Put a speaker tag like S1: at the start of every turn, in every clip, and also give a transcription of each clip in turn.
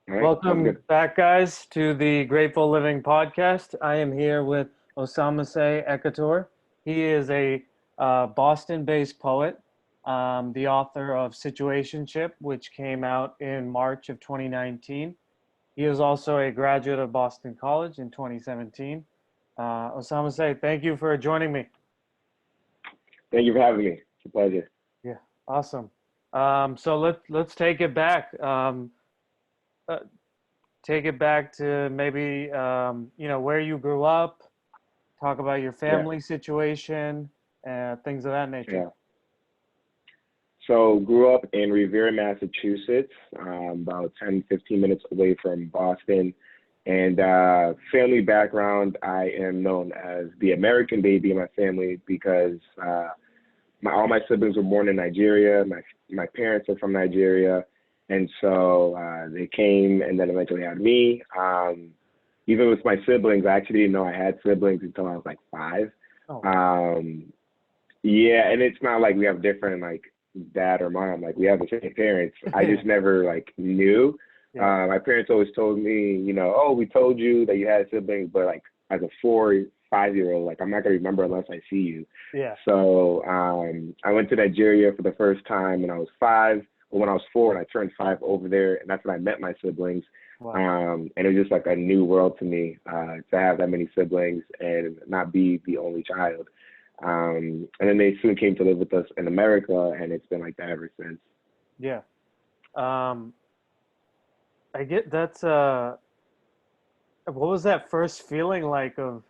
S1: All right, sounds
S2: Welcome
S1: good.
S2: back, guys, to the Grateful Living podcast. I am here with Osamase Ekhator. He is a Boston-based poet, the author of Situationship, which came out in March of 2019. He is also a graduate of Boston College in 2017. Osamase, thank you for joining me.
S1: Thank you for having me. It's a pleasure.
S2: Yeah, awesome. So let's take it back. Uh, Take it back to maybe where you grew up, talk about your
S1: Yeah,
S2: family situation, things of that nature.
S1: yeah. So grew up in Revere, Massachusetts, about 10, 15 minutes away from Boston. And family background, I am known as the American baby in my family because all my siblings were born in Nigeria. My parents are from Nigeria, and so they came and then eventually had me. Even with my siblings, I actually didn't know I had siblings until I was like 5.
S2: Oh, wow.
S1: Um, yeah, and it's not like we have different like dad or mom. Like we have the same parents. I
S2: Yeah,
S1: just never like knew.
S2: yeah,
S1: My parents always told me, oh, we told you that you had siblings, but like as a 4, 5 year old, like I'm not gonna remember unless I see you.
S2: yeah.
S1: So I went to Nigeria for the first time when I was 5, or when I was 4, and I turned 5 over there, and that's when I met my siblings.
S2: Wow.
S1: And it was just like a new world to me to have that many siblings and not be the only child. And then they soon came to live with us in America, and it's been like that ever since.
S2: Yeah. Um, I get that's what was that first feeling like of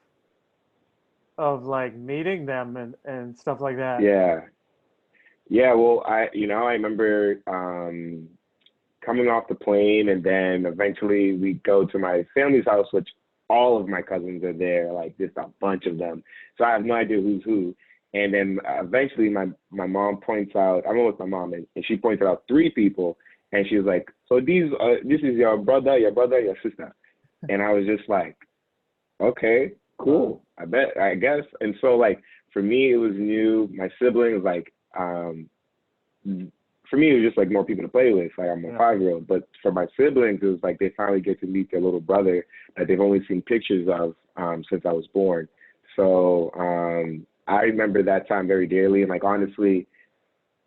S2: like meeting them and stuff like that?
S1: Yeah, yeah. Well, I remember coming off the plane, and then eventually we go to my family's house, which all of my cousins are there, like just a bunch of them. So I have no idea who's who. And then eventually my mom points out, I'm with my mom, and she pointed out 3 people, and she was like, "So this is your sister." And I was just like, "Okay,
S2: Wow.
S1: cool. I guess." And so like for me, it was new. My siblings, like, for me, it was just like more people to play with. Like I'm a
S2: Yeah.
S1: 5 year old, but for my siblings, it was like they finally get to meet their little brother that they've only seen pictures of since I was born. So I remember that time very dearly. And like honestly,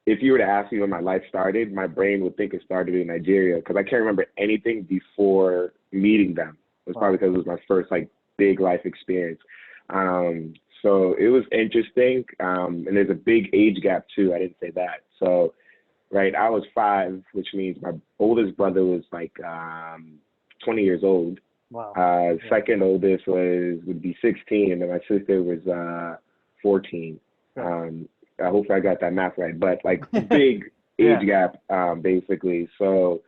S1: if you were to ask me when my life started, my brain would think it started in Nigeria because I can't remember anything before meeting them. It was
S2: Wow.
S1: probably because it was my first like big life experience. Um, so it was interesting. And there's a big age gap too. I didn't say that. So right? I was 5, which means my oldest brother was like 20 years old.
S2: Wow. Yeah.
S1: Second oldest would be 16, and then my sister was 14.
S2: Okay.
S1: Hopefully I got that math right, but like big age
S2: Yeah.
S1: gap, basically. So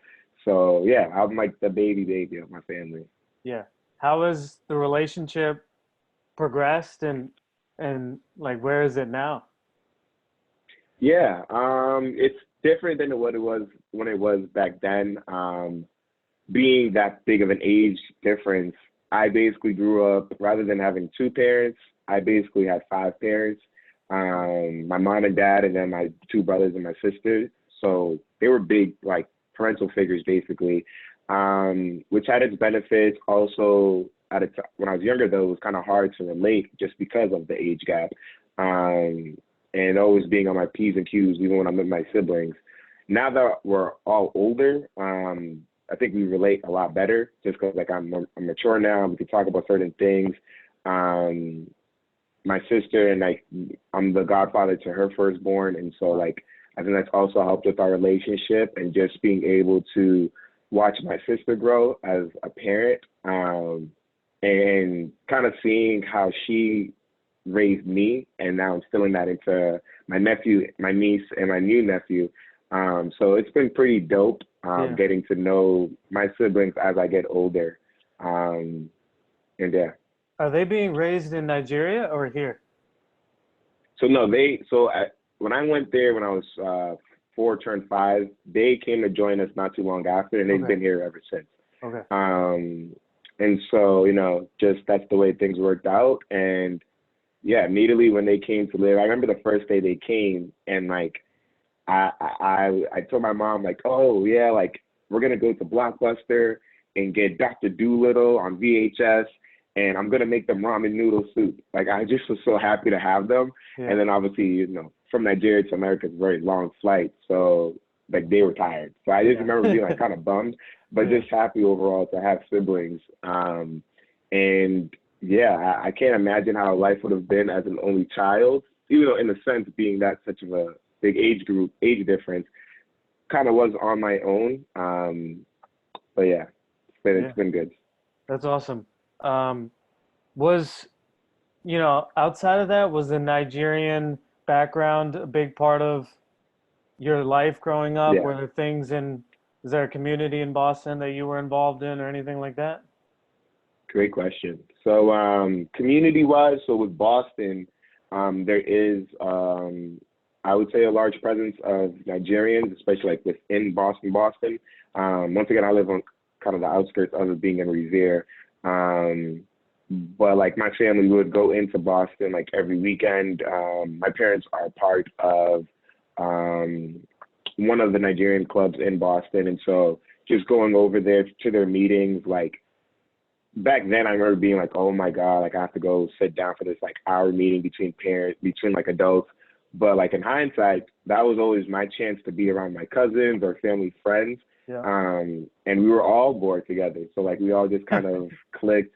S1: yeah, I'm like the baby of my family.
S2: Yeah. How has the relationship progressed and like where is it now?
S1: Yeah, it's different than what it was when it was back then. Being that big of an age difference, I basically grew up rather than having 2 parents, I basically had 5 parents.
S2: Wow.
S1: My mom and dad, and then my 2 brothers and my sister. So they were big like parental figures basically, which had its benefits. Also, when I was younger though, it was kind of hard to relate just because of the age gap. Um, and always being on my P's and Q's, even when I'm with my siblings. Now that we're all older, I think we relate a lot better just because like I'm mature now. We can talk about certain things. Um, my sister and like I'm the godfather to her firstborn, and so
S2: Wow.
S1: like I think that's also helped with our relationship and just being able to watch my sister grow as a parent, and kind of seeing how she raised me, and now instilling that into my nephew, my niece, and my new nephew. So it's been pretty dope
S2: Yeah.
S1: getting to know my siblings as I get older. Um, and yeah.
S2: Are they being raised in Nigeria or here?
S1: So no, when I went there when I was 4, turned 5, they came to join us not too long after, and they've
S2: Okay.
S1: been here ever since.
S2: Okay.
S1: Um, and so just that's the way things worked out. And yeah, immediately when they came to live, I remember the first day they came, and like I told my mom like, oh yeah, like we're going to go to Blockbuster and get Dr. Doolittle on VHS, and I'm going to make them ramen noodle soup. Like, I just was so happy to have them.
S2: Yeah.
S1: And then obviously, you know, from Nigeria to America is a very long flight. So like they were tired. So I just remember being like kind of bummed, but just happy overall to have siblings. And yeah, I can't imagine how life would have been as an only child, even though in a sense being that such of a big age difference, kind of was on my own. But yeah, it's been good.
S2: That's awesome. Was, you know, outside of that, was the Nigerian background a big part of your life growing up?
S1: Yeah.
S2: Were there is there a community in Boston that you were involved in or anything like that?
S1: Great question. So community-wise, so with Boston, there is, I would say, a large presence of Nigerians, especially like within Boston. Once again, I live on kind of the outskirts of it, being in Revere. But like my family would go into Boston like every weekend. My parents are part of one of the Nigerian clubs in Boston, and so just going over there to their meetings, like back then I remember being like, oh my God, like I have to go sit down for this like hour meeting between like adults. But like in hindsight, that was always my chance to be around my cousins or family friends.
S2: Yeah.
S1: And we were all bored together. So like we all just kind of clicked.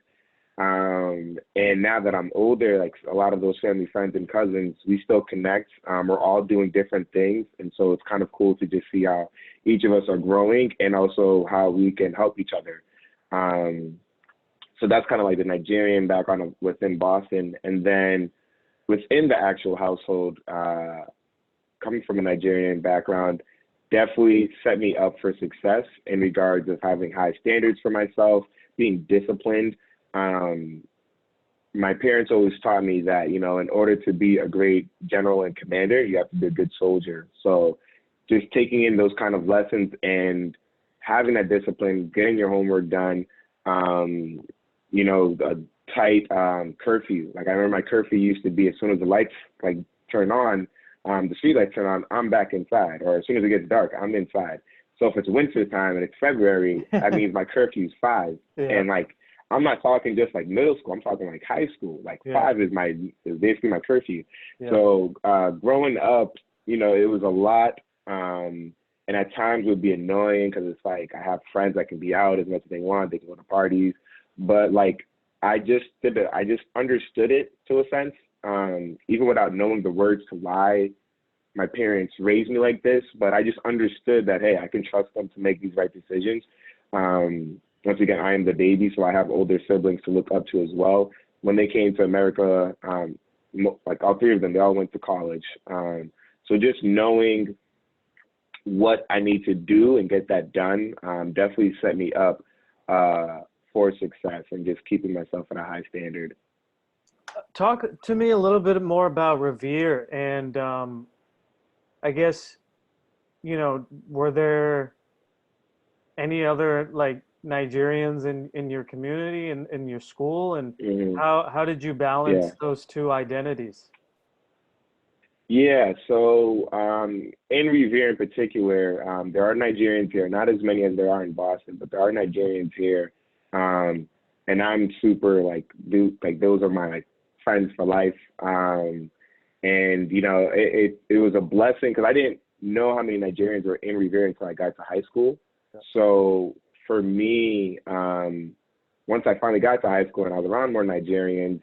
S1: And now that I'm older, like a lot of those family friends and cousins, we still connect. We're all doing different things. And so it's kind of cool to just see how each of us are growing and also how we can help each other. So that's kind of like the Nigerian background within Boston. And then within the actual household, coming from a Nigerian background, definitely set me up for success in regards of having high standards for myself, being disciplined. My parents always taught me that, you know, in order to be a great general and commander, you have to be a good soldier. So just taking in those kind of lessons and having that discipline, getting your homework done, you know, a tight curfew. Like I remember my curfew used to be as soon as the lights like turn on, the street lights turn on, I'm back inside. Or as soon as it gets dark, I'm inside. So if it's winter time and it's February, that means my curfew's 5.
S2: Yeah.
S1: And like, I'm not talking just like middle school, I'm talking like high school. Like 5 is basically my curfew.
S2: Yeah.
S1: So growing up, you know, it was a lot. And at times it would be annoying because it's like I have friends that can be out as much as they want, they can go to parties. But like I just understood it to a sense, even without knowing the words to why my parents raised me like this. But I just understood that, hey, I can trust them to make these right decisions. Once again, I am the baby, so I have older siblings to look up to as well. When they came to America, like all 3 of them, they all went to college. So just knowing what I need to do and get that done definitely set me up for success and just keeping myself at a high standard.
S2: Talk to me a little bit more about Revere, and I guess, you know, were there any other like Nigerians in your community and in your school, and how did you balance those 2 identities?
S1: Yeah, so in Revere in particular, there are Nigerians here, not as many as there are in Boston, but there are Nigerians here. And I'm super like those are my like friends for life. And you know, it was a blessing because I didn't know how many Nigerians were in Revere until I got to high school. So for me, once I finally got to high school and I was around more Nigerians,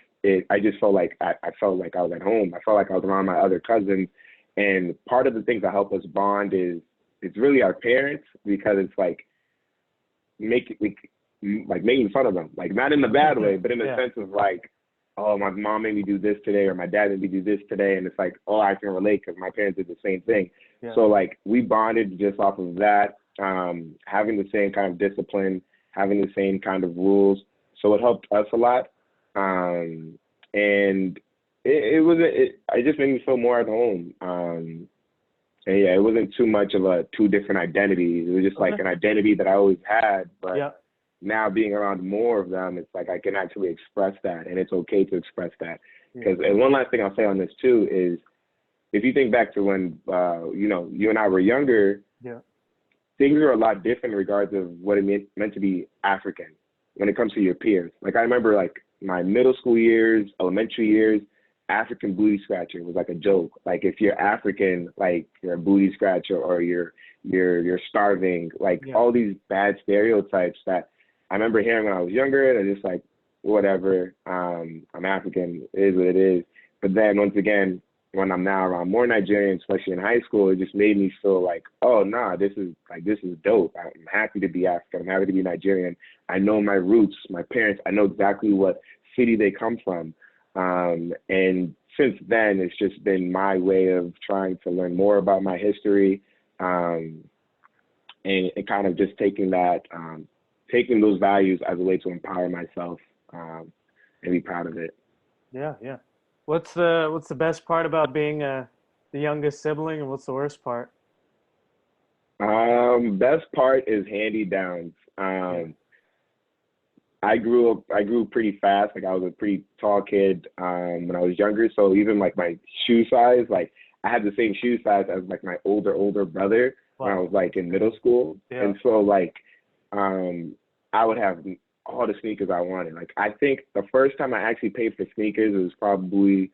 S1: I just felt like I felt like I was at home. I felt like I was around my other cousins. And part of the things that help us bond is it's really our parents, because it's like making fun of them, like not in the bad way, but in the sense of like, oh, my mom made me do this today, or my dad made me do this today, and it's like, oh, I can relate because my parents did the same thing. So like we bonded just off of that, having the same kind of discipline, having the same kind of rules. So it helped us a lot, and it just made me feel more at home. And yeah, it wasn't too much of a 2 different identities. It was just like an identity that I always had, but now being around more of them, it's like I can actually express that, and it's okay to express that. Because and one last thing I'll say on this too is, if you think back to when you know, you and I were younger, things are a lot different in regards of what it meant to be African when it comes to your peers. Like I remember like my middle school years, elementary years, African booty scratcher was like a joke. Like if you're African, like you're a booty scratcher or you're starving, like all these bad stereotypes that I remember hearing when I was younger, and I just like, whatever, I'm African, it is what it is. But then once again, when I'm now around more Nigerians, especially in high school, it just made me feel like, oh nah, this is dope. I'm happy to be African. I'm happy to be Nigerian. I know my roots, my parents. I know exactly what city they come from. And since then, it's just been my way of trying to learn more about my history, and kind of just taking those values as a way to empower myself, and be proud of it.
S2: Yeah, yeah. What's the best part about being the youngest sibling, and what's the worst part?
S1: Best part is hand-me-downs. I grew pretty fast. Like I was a pretty tall kid when I was younger. So even like my shoe size, like I had the same shoe size as like my older brother when I was like in middle school.
S2: Yeah.
S1: And so like I would have all the sneakers I wanted. Like I think the first time I actually paid for sneakers was probably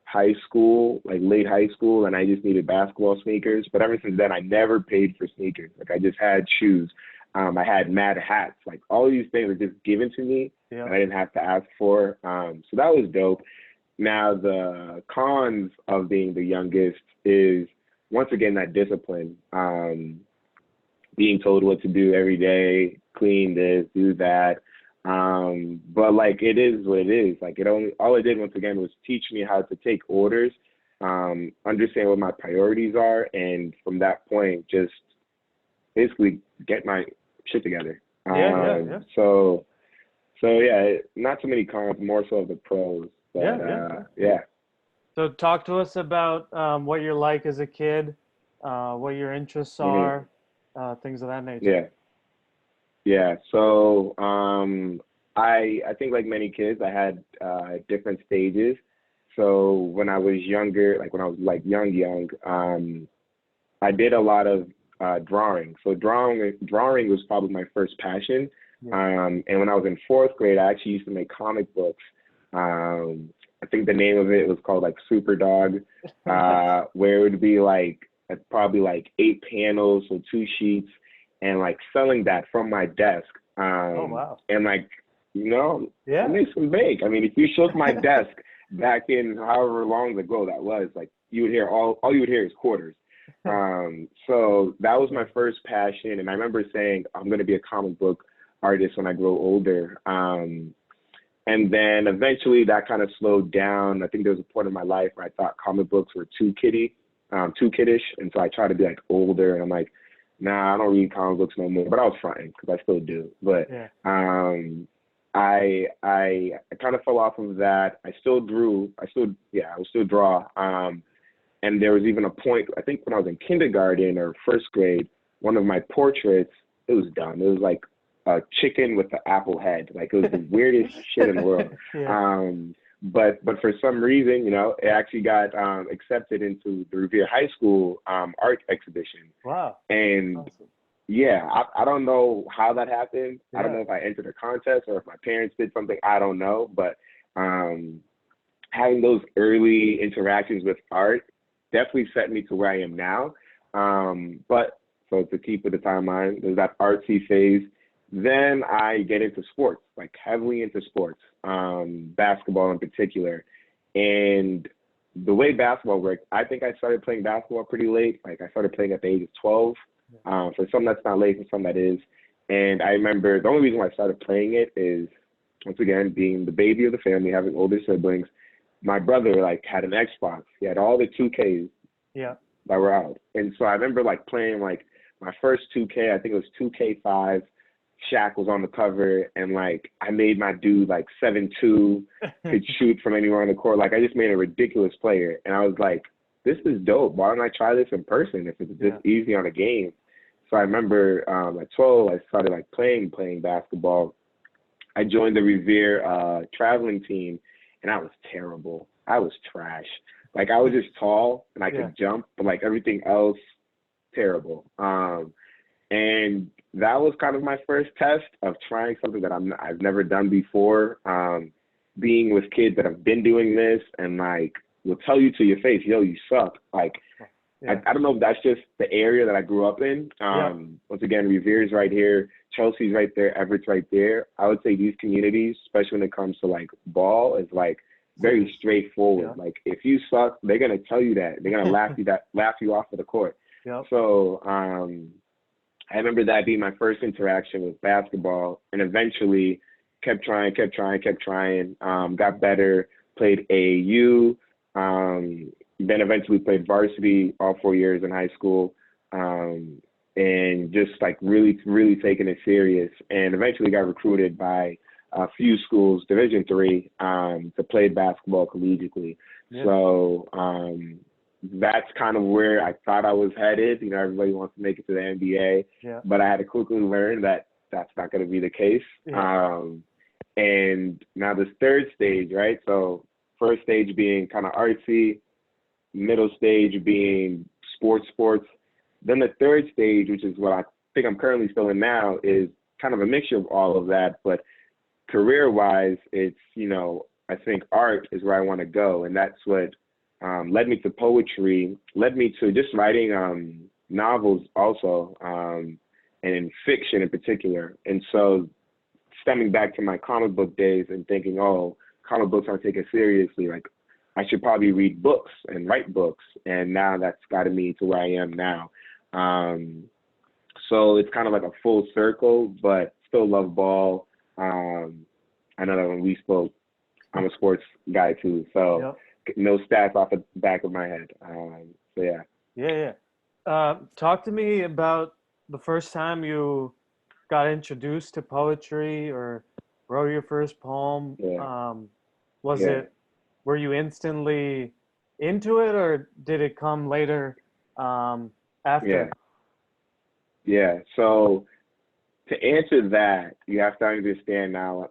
S1: high school, like late high school, and I just needed basketball sneakers. But ever since then, I never paid for sneakers. Like I just had shoes. I had mad hats. Like all these things were just given to me that I didn't have to ask for. So that was dope. Now the cons of being the youngest is once again that discipline. Being told what to do every day, clean this, do that. But like it is what it is. Like all it did once again was teach me how to take orders, understand what my priorities are, and from that point just basically get my shit together.
S2: Yeah.
S1: So yeah, not too many cons, more so of the pros. But yeah.
S2: So talk to us about what you're like as a kid, what your interests are, things of that nature.
S1: Yeah. So I think like many kids, I had different stages. So when I was younger, like when I was like young, I did a lot of drawing. So drawing was probably my first passion. And when I was in fourth grade, I actually used to make comic books. I think the name of it was called like Super Dog, where it would be like probably like 8 panels, so 2 sheets, and like selling that from my desk.
S2: Oh wow!
S1: And like I made some bank. I mean, if you shook my desk back in however long ago that was, like you would hear all you would hear is quarters. So that was my first passion, and I remember saying I'm going to be a comic book artist when I grow older. And then eventually that kind of slowed down. I think there was a point in my life where I thought comic books were too kiddish, and so I tried to be like older, and I'm like, nah, I don't read comic books no more. But I was fronting because I still do. But I kind of fell off of that. I still drew. I would still draw. And there was even a point, I think when I was in kindergarten or first grade, one of my portraits, it was dumb. It was like a chicken with an apple head. Like it was the weirdest shit in the world. But for some reason, it actually got accepted into the Revere High School art exhibition.
S2: Wow.
S1: And awesome. I don't know how that happened. I don't know if I entered a contest or if my parents did something. I don't know. But having those early interactions with art definitely set me to where I am now. But so to keep with the timeline, there's that artsy phase. Then I get into sports, like heavily into sports, basketball in particular. And the way basketball worked, I think I started playing basketball pretty late. Like I started playing at the age of 12. For some that's not late, for some that is. And I remember the only reason why I started playing it is, once again, being the baby of the family, having older siblings. My brother like had an Xbox. He had all the 2Ks that were out. And so I remember like playing like my first 2K, I think it was 2K5. Shaq was on the cover, and like I made my dude like 7'2", could shoot from anywhere on the court. Like I just made a ridiculous player, and I was like, this is dope. Why don't I try this in person if it's this easy on a game? So I remember at 12, I started like playing basketball. I joined the Revere traveling team, and I was terrible. I was trash. Like I was just tall and I could jump, but like everything else, terrible. And that was kind of my first test of trying something that I've never done before. Being with kids that have been doing this and like will tell you to your face, yo, you suck. Like,
S2: Yeah.
S1: I don't know if that's just the area that I grew up in. Once again, Revere's right here, Chelsea's right there, Everett's right there. I would say these communities, especially when it comes to like ball, is like very straightforward.
S2: Yeah.
S1: Like if you suck, they're gonna tell you that. They're gonna laugh you off of the court.
S2: Yep.
S1: So I remember that being my first interaction with basketball, and eventually kept trying, got better, played AAU, then eventually played varsity all 4 years in high school, and just like really taking it serious, and eventually got recruited by a few schools, Division III, to play basketball collegiately.
S2: Yeah.
S1: So that's kind of where I thought I was headed. You know, everybody wants to make it to the NBA, but I had to quickly learn that that's not going to be the case. And now this third stage, right? So first stage being kind of artsy, middle stage being sports. Then the third stage, which is what I think I'm currently still in now, is kind of a mixture of all of that. But career-wise, it's, you know, I think art is where I want to go. And that's what led me to poetry, led me to just writing novels also, and fiction in particular. And so stemming back to my comic book days and thinking, oh, comic books aren't taken seriously, like I should probably read books and write books. And now that's gotten me to where I am now. So it's kind of like a full circle, but still love ball. I know that when we spoke, I'm a sports guy too, so no stats off the back of my head. So yeah.
S2: Yeah. Talk to me about the first time you got introduced to poetry or wrote your first poem. Were you instantly into it, or did it come later after?
S1: Yeah. So to answer that, you have to understand now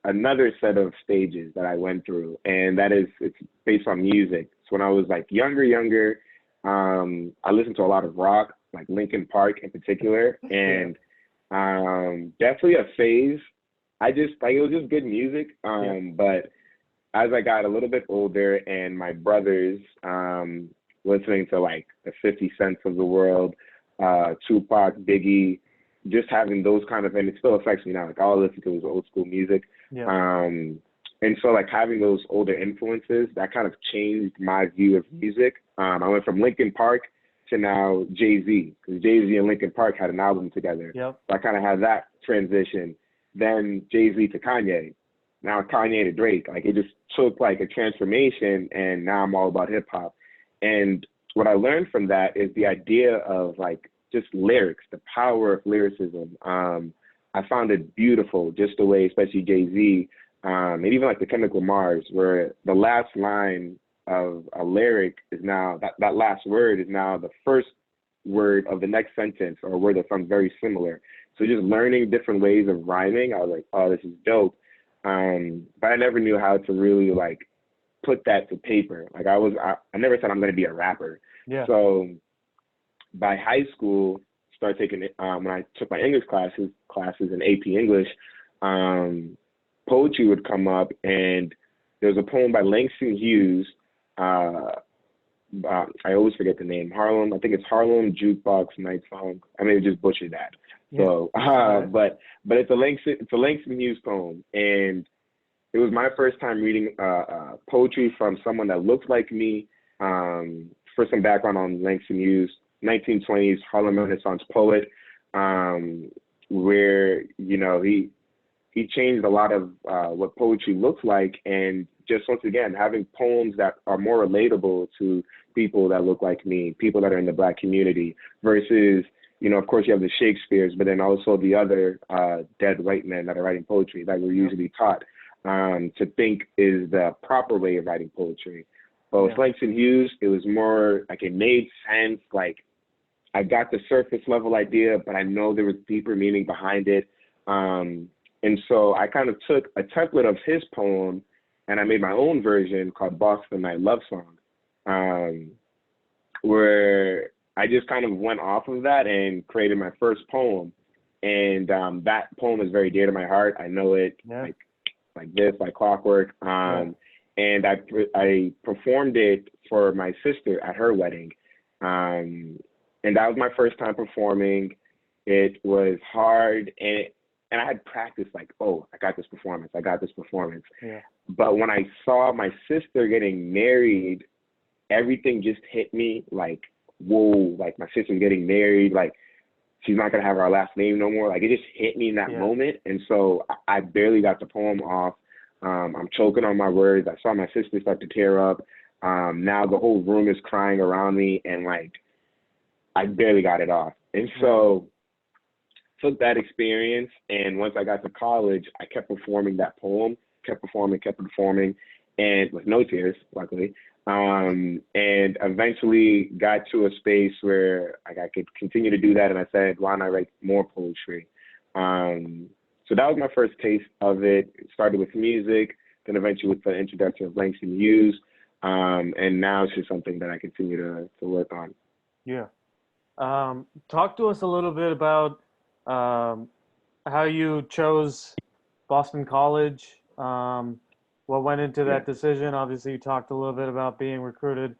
S1: another set of stages that I went through, and that is, it's based on music. So when I was like younger, I listened to a lot of rock, like Linkin Park in particular, and definitely a phase. I just like, it was just good music. But as I got a little bit older and my brothers listening to like the 50 Cents of the world, Tupac, Biggie, just having those kind of, and it still affects me now. Like all I listen to is old school music. And so like having those older influences, that kind of changed my view of music. I went from Linkin Park to now Jay-Z, because Jay-Z and Linkin Park had an album together. So I kind of had that transition. Then Jay-Z to Kanye. Now Kanye to Drake. Like it just took like a transformation, and now I'm all about hip hop. And what I learned from that is the idea of like just lyrics, the power of lyricism. I found it beautiful, just the way, especially Jay-Z, and even like the Chemical Mars, where the last line of a lyric is now, that last word is now the first word of the next sentence, or a word that sounds very similar. So just learning different ways of rhyming, I was like, oh, this is dope. But I never knew how to really like put that to paper. Like I never said I'm going to be a rapper. So by high school, started taking it, when I took my English classes in AP English, poetry would come up, and there was a poem by Langston Hughes. I always forget the name. I think it's Harlem Jukebox Night Song. I may have just butchered that. So, but it's a Langston Hughes poem, and it was my first time reading poetry from someone that looked like me. For some background on Langston Hughes, 1920s Harlem Renaissance poet, where, you know, he changed a lot of what poetry looks like, and just once again having poems that are more relatable to people that look like me, people that are in the Black community, versus, you know, of course you have the Shakespeares, but then also the other dead white men that are writing poetry that we're usually taught to think is the proper way of writing poetry. But with Langston Hughes, it was more like it made sense. Like I got the surface level idea, but I know there was deeper meaning behind it. And so I kind of took a template of his poem and I made my own version called Boston Night Love Song, where I just kind of went off of that and created my first poem. And that poem is very dear to my heart. I know it like this, like clockwork. And I performed it for my sister at her wedding. And that was my first time performing. It was hard, and I had practiced like, oh, I got this performance.
S2: Yeah.
S1: But when I saw my sister getting married, everything just hit me like, whoa, like my sister's getting married, like she's not gonna have our last name no more. Like it just hit me in that moment. And so I barely got the poem off. I'm choking on my words. I saw my sister start to tear up. Now the whole room is crying around me, and like I barely got it off. And so took that experience, and once I got to college, I kept performing that poem, kept performing, and with no tears, luckily. And eventually got to a space where like, I could continue to do that, and I said, why not write more poetry? So that was my first taste of it. It started with music, then eventually with the introduction of Langston Hughes, and now it's just something that I continue to work on.
S2: Yeah. Talk to us a little bit about how you chose Boston College. What went into that decision? Obviously, you talked a little bit about being recruited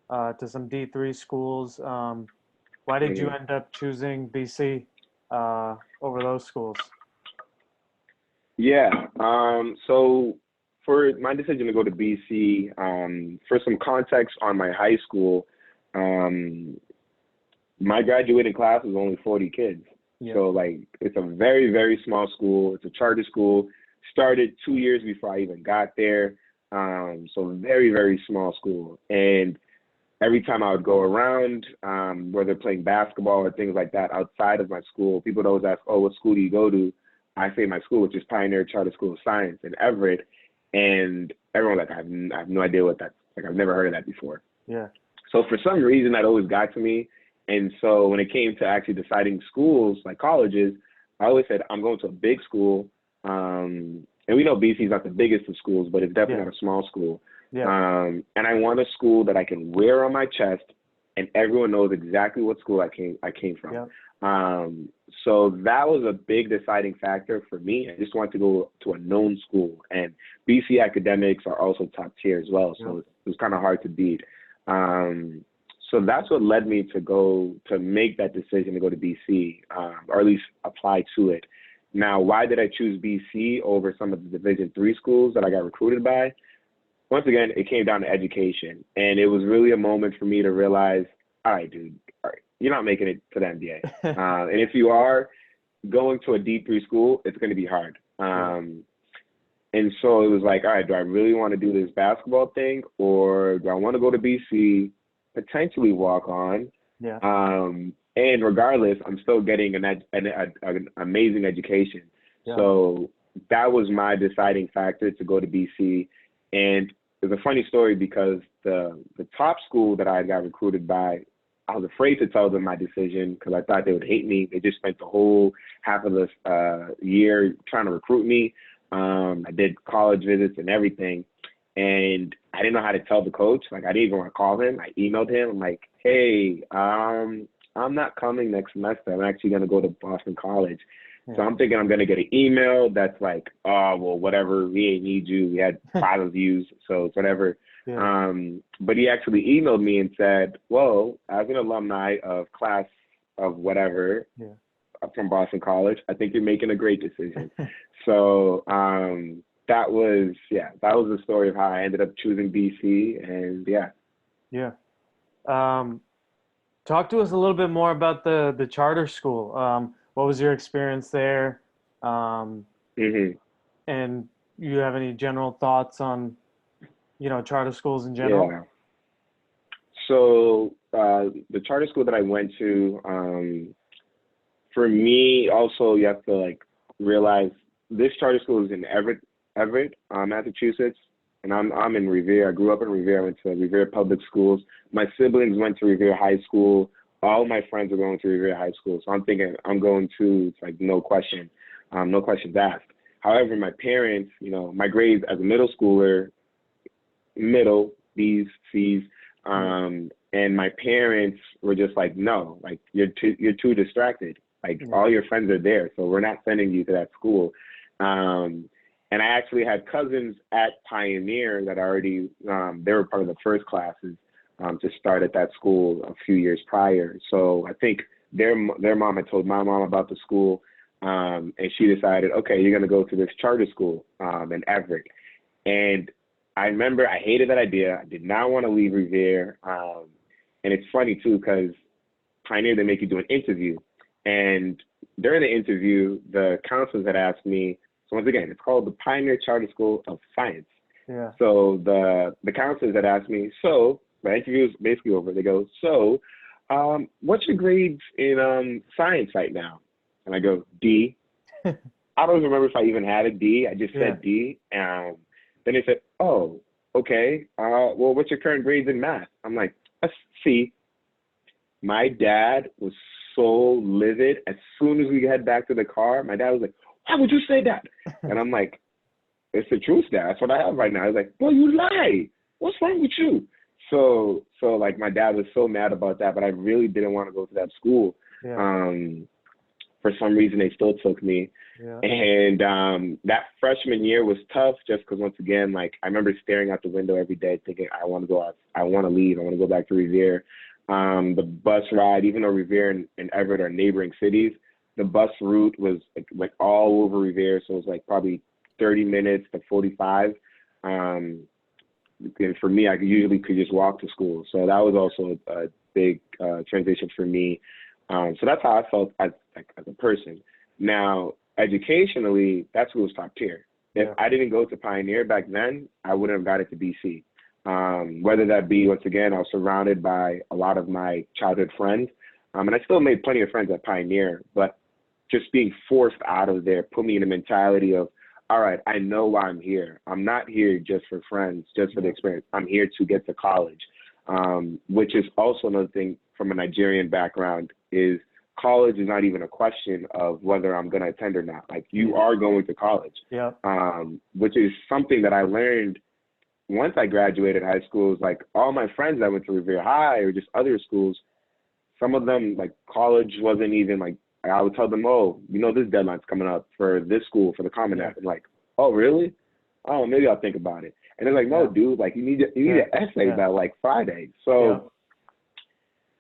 S2: to some D3 schools. Why did you end up choosing BC over those schools?
S1: Yeah. So for my decision to go to BC, for some context on my high school, my graduating class was only 40 kids. So like it's a very, very small school. It's a charter school. Started 2 years before I even got there. So very, very small school. And every time I would go around, whether playing basketball or things like that outside of my school, people would always ask, oh, what school do you go to? I say my school, which is Pioneer Charter School of Science in Everett. And everyone's like, I have no idea what that's like. I've never heard of that before.
S2: Yeah. So
S1: for some reason, that always got to me. And so when it came to actually deciding schools, like colleges, I always said, I'm going to a big school. And we know BC is not the biggest of schools, but it's definitely not a small school. And I want a school that I can wear on my chest and everyone knows exactly what school I came from. So that was a big deciding factor for me. I just wanted to go to a known school, and BC academics are also top tier as well. So it was kind of hard to beat. So that's what led me to make that decision to go to BC, or at least apply to it. Now, why did I choose BC over some of the Division III schools that I got recruited by? Once again, it came down to education. And it was really a moment for me to realize, all right, dude, all right, you're not making it to the NBA. And if you are going to a D3 school, it's going to be hard. And so it was like, all right, do I really want to do this basketball thing, or do I want to go to BC, potentially walk on? And regardless, I'm still getting an amazing education. So that was my deciding factor to go to BC. And it's a funny story because the top school that I got recruited by, I was afraid to tell them my decision because I thought they would hate me. They just spent the whole half of this year trying to recruit me. I did college visits and everything. And I didn't know how to tell the coach. Like, I didn't even want to call him. I emailed him. I'm like, hey, I'm not coming next semester. I'm actually going to go to Boston College. So I'm thinking I'm going to get an email that's like, oh, well, whatever, we ain't need you. We had 5 of yous, so it's whatever. But he actually emailed me and said, well, as an alumni of class of whatever from Boston College, I think you're making a great decision. So that was the story of how I ended up choosing BC. And
S2: talk to us a little bit more about the charter school. What was your experience there? And you have any general thoughts on, charter schools in general?
S1: So the charter school that I went to, for me, also you have to realize this charter school is in Everett, Massachusetts, and I'm in Revere. I grew up in Revere. I went to Revere Public Schools. My siblings went to Revere High School. All my friends are going to Revere High School. So I'm thinking I'm going to, it's like no question, no questions asked. However, my parents, my grades as a middle schooler, middle, B's, C's, And my parents were just like, no, like you're too distracted. Like all your friends are there, so we're not sending you to that school. And I actually had cousins at Pioneer that already, they were part of the first classes to start at that school a few years prior. So I think their mom had told my mom about the school, and she decided, okay, you're going to go to this charter school in Everett. And I remember I hated that idea. I did not want to leave Revere. And it's funny, too, because Pioneer, they make you do an interview. And during the interview, the counselors had asked me, so once again, it's called the Pioneer Charter School of Science.
S2: Yeah.
S1: So the counselors had asked me, so my interview was basically over. They go, so what's your grades in science right now? And I go, D. I don't even remember if I even had a D. I just said D. Then they said, oh, okay. Well, what's your current grades in math? I'm like, a C. My dad was so livid. As soon as we head back to the car, my dad was like, why would you say that? And I'm like, it's the truth, Dad. That's what I have right now. He's like, well, you lie. What's wrong with you? So like my dad was so mad about that, but I really didn't want to go to that school.
S2: Yeah.
S1: For some reason, they still took me.
S2: Yeah.
S1: And that freshman year was tough just because, once again, like I remember staring out the window every day thinking, I want to go out. I want to leave. I want to go back to Revere. The bus ride, even though Revere and Everett are neighboring cities, the bus route was like all over Revere. So it was like probably 30 minutes to 45. And for me, I usually could just walk to school. So that was also a big transition for me. So that's how I felt as a person. Now, educationally, that school was top tier. If I didn't go to Pioneer back then, I wouldn't have got it to BC. Whether that be, once again, I was surrounded by a lot of my childhood friends. And I still made plenty of friends at Pioneer, but just being forced out of there put me in a mentality of, all right, I know why I'm here. I'm not here just for friends, just for the experience. I'm here to get to college, which is also another thing from a Nigerian background is college is not even a question of whether I'm going to attend or not. Like you are going to college, which is something that I learned once I graduated high school. Is like all my friends that went to Revere High or just other schools, some of them, like college wasn't even like, I would tell them, oh, you know, this deadline's coming up for this school, for the Common App. And like, oh, really? Oh, maybe I'll think about it. And they're like, no, dude, like you need an essay by like Friday. So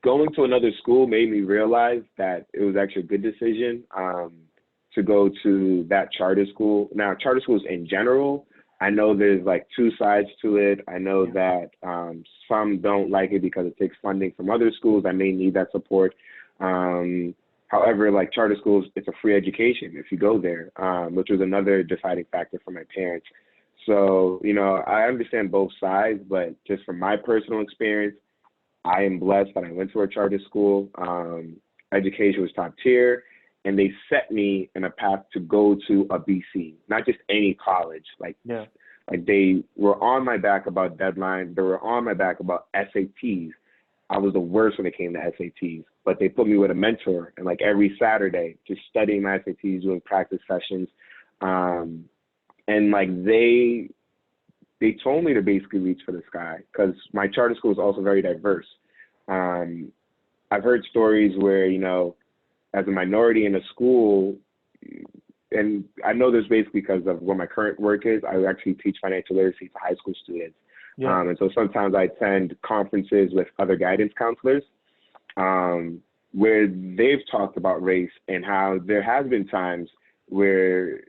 S1: going to another school made me realize that it was actually a good decision to go to that charter school. Now, charter schools in general, I know there's like two sides to it. I know that some don't like it because it takes funding from other schools that may need that support. However, like charter schools, it's a free education if you go there, which was another deciding factor for my parents. So, you know, I understand both sides, but just from my personal experience, I am blessed that I went to a charter school. Education was top tier, and they set me in a path to go to a BC, not just any college. Like they were on my back about deadlines. They were on my back about SATs. I was the worst when it came to SATs, but they put me with a mentor, and like every Saturday, just studying my SATs, doing practice sessions, and like they told me to basically reach for the sky because my charter school is also very diverse. I've heard stories where, you know, as a minority in a school, and I know this basically because of what my current work is, I actually teach financial literacy to high school students. And so sometimes I attend conferences with other guidance counselors where they've talked about race and how there has been times where,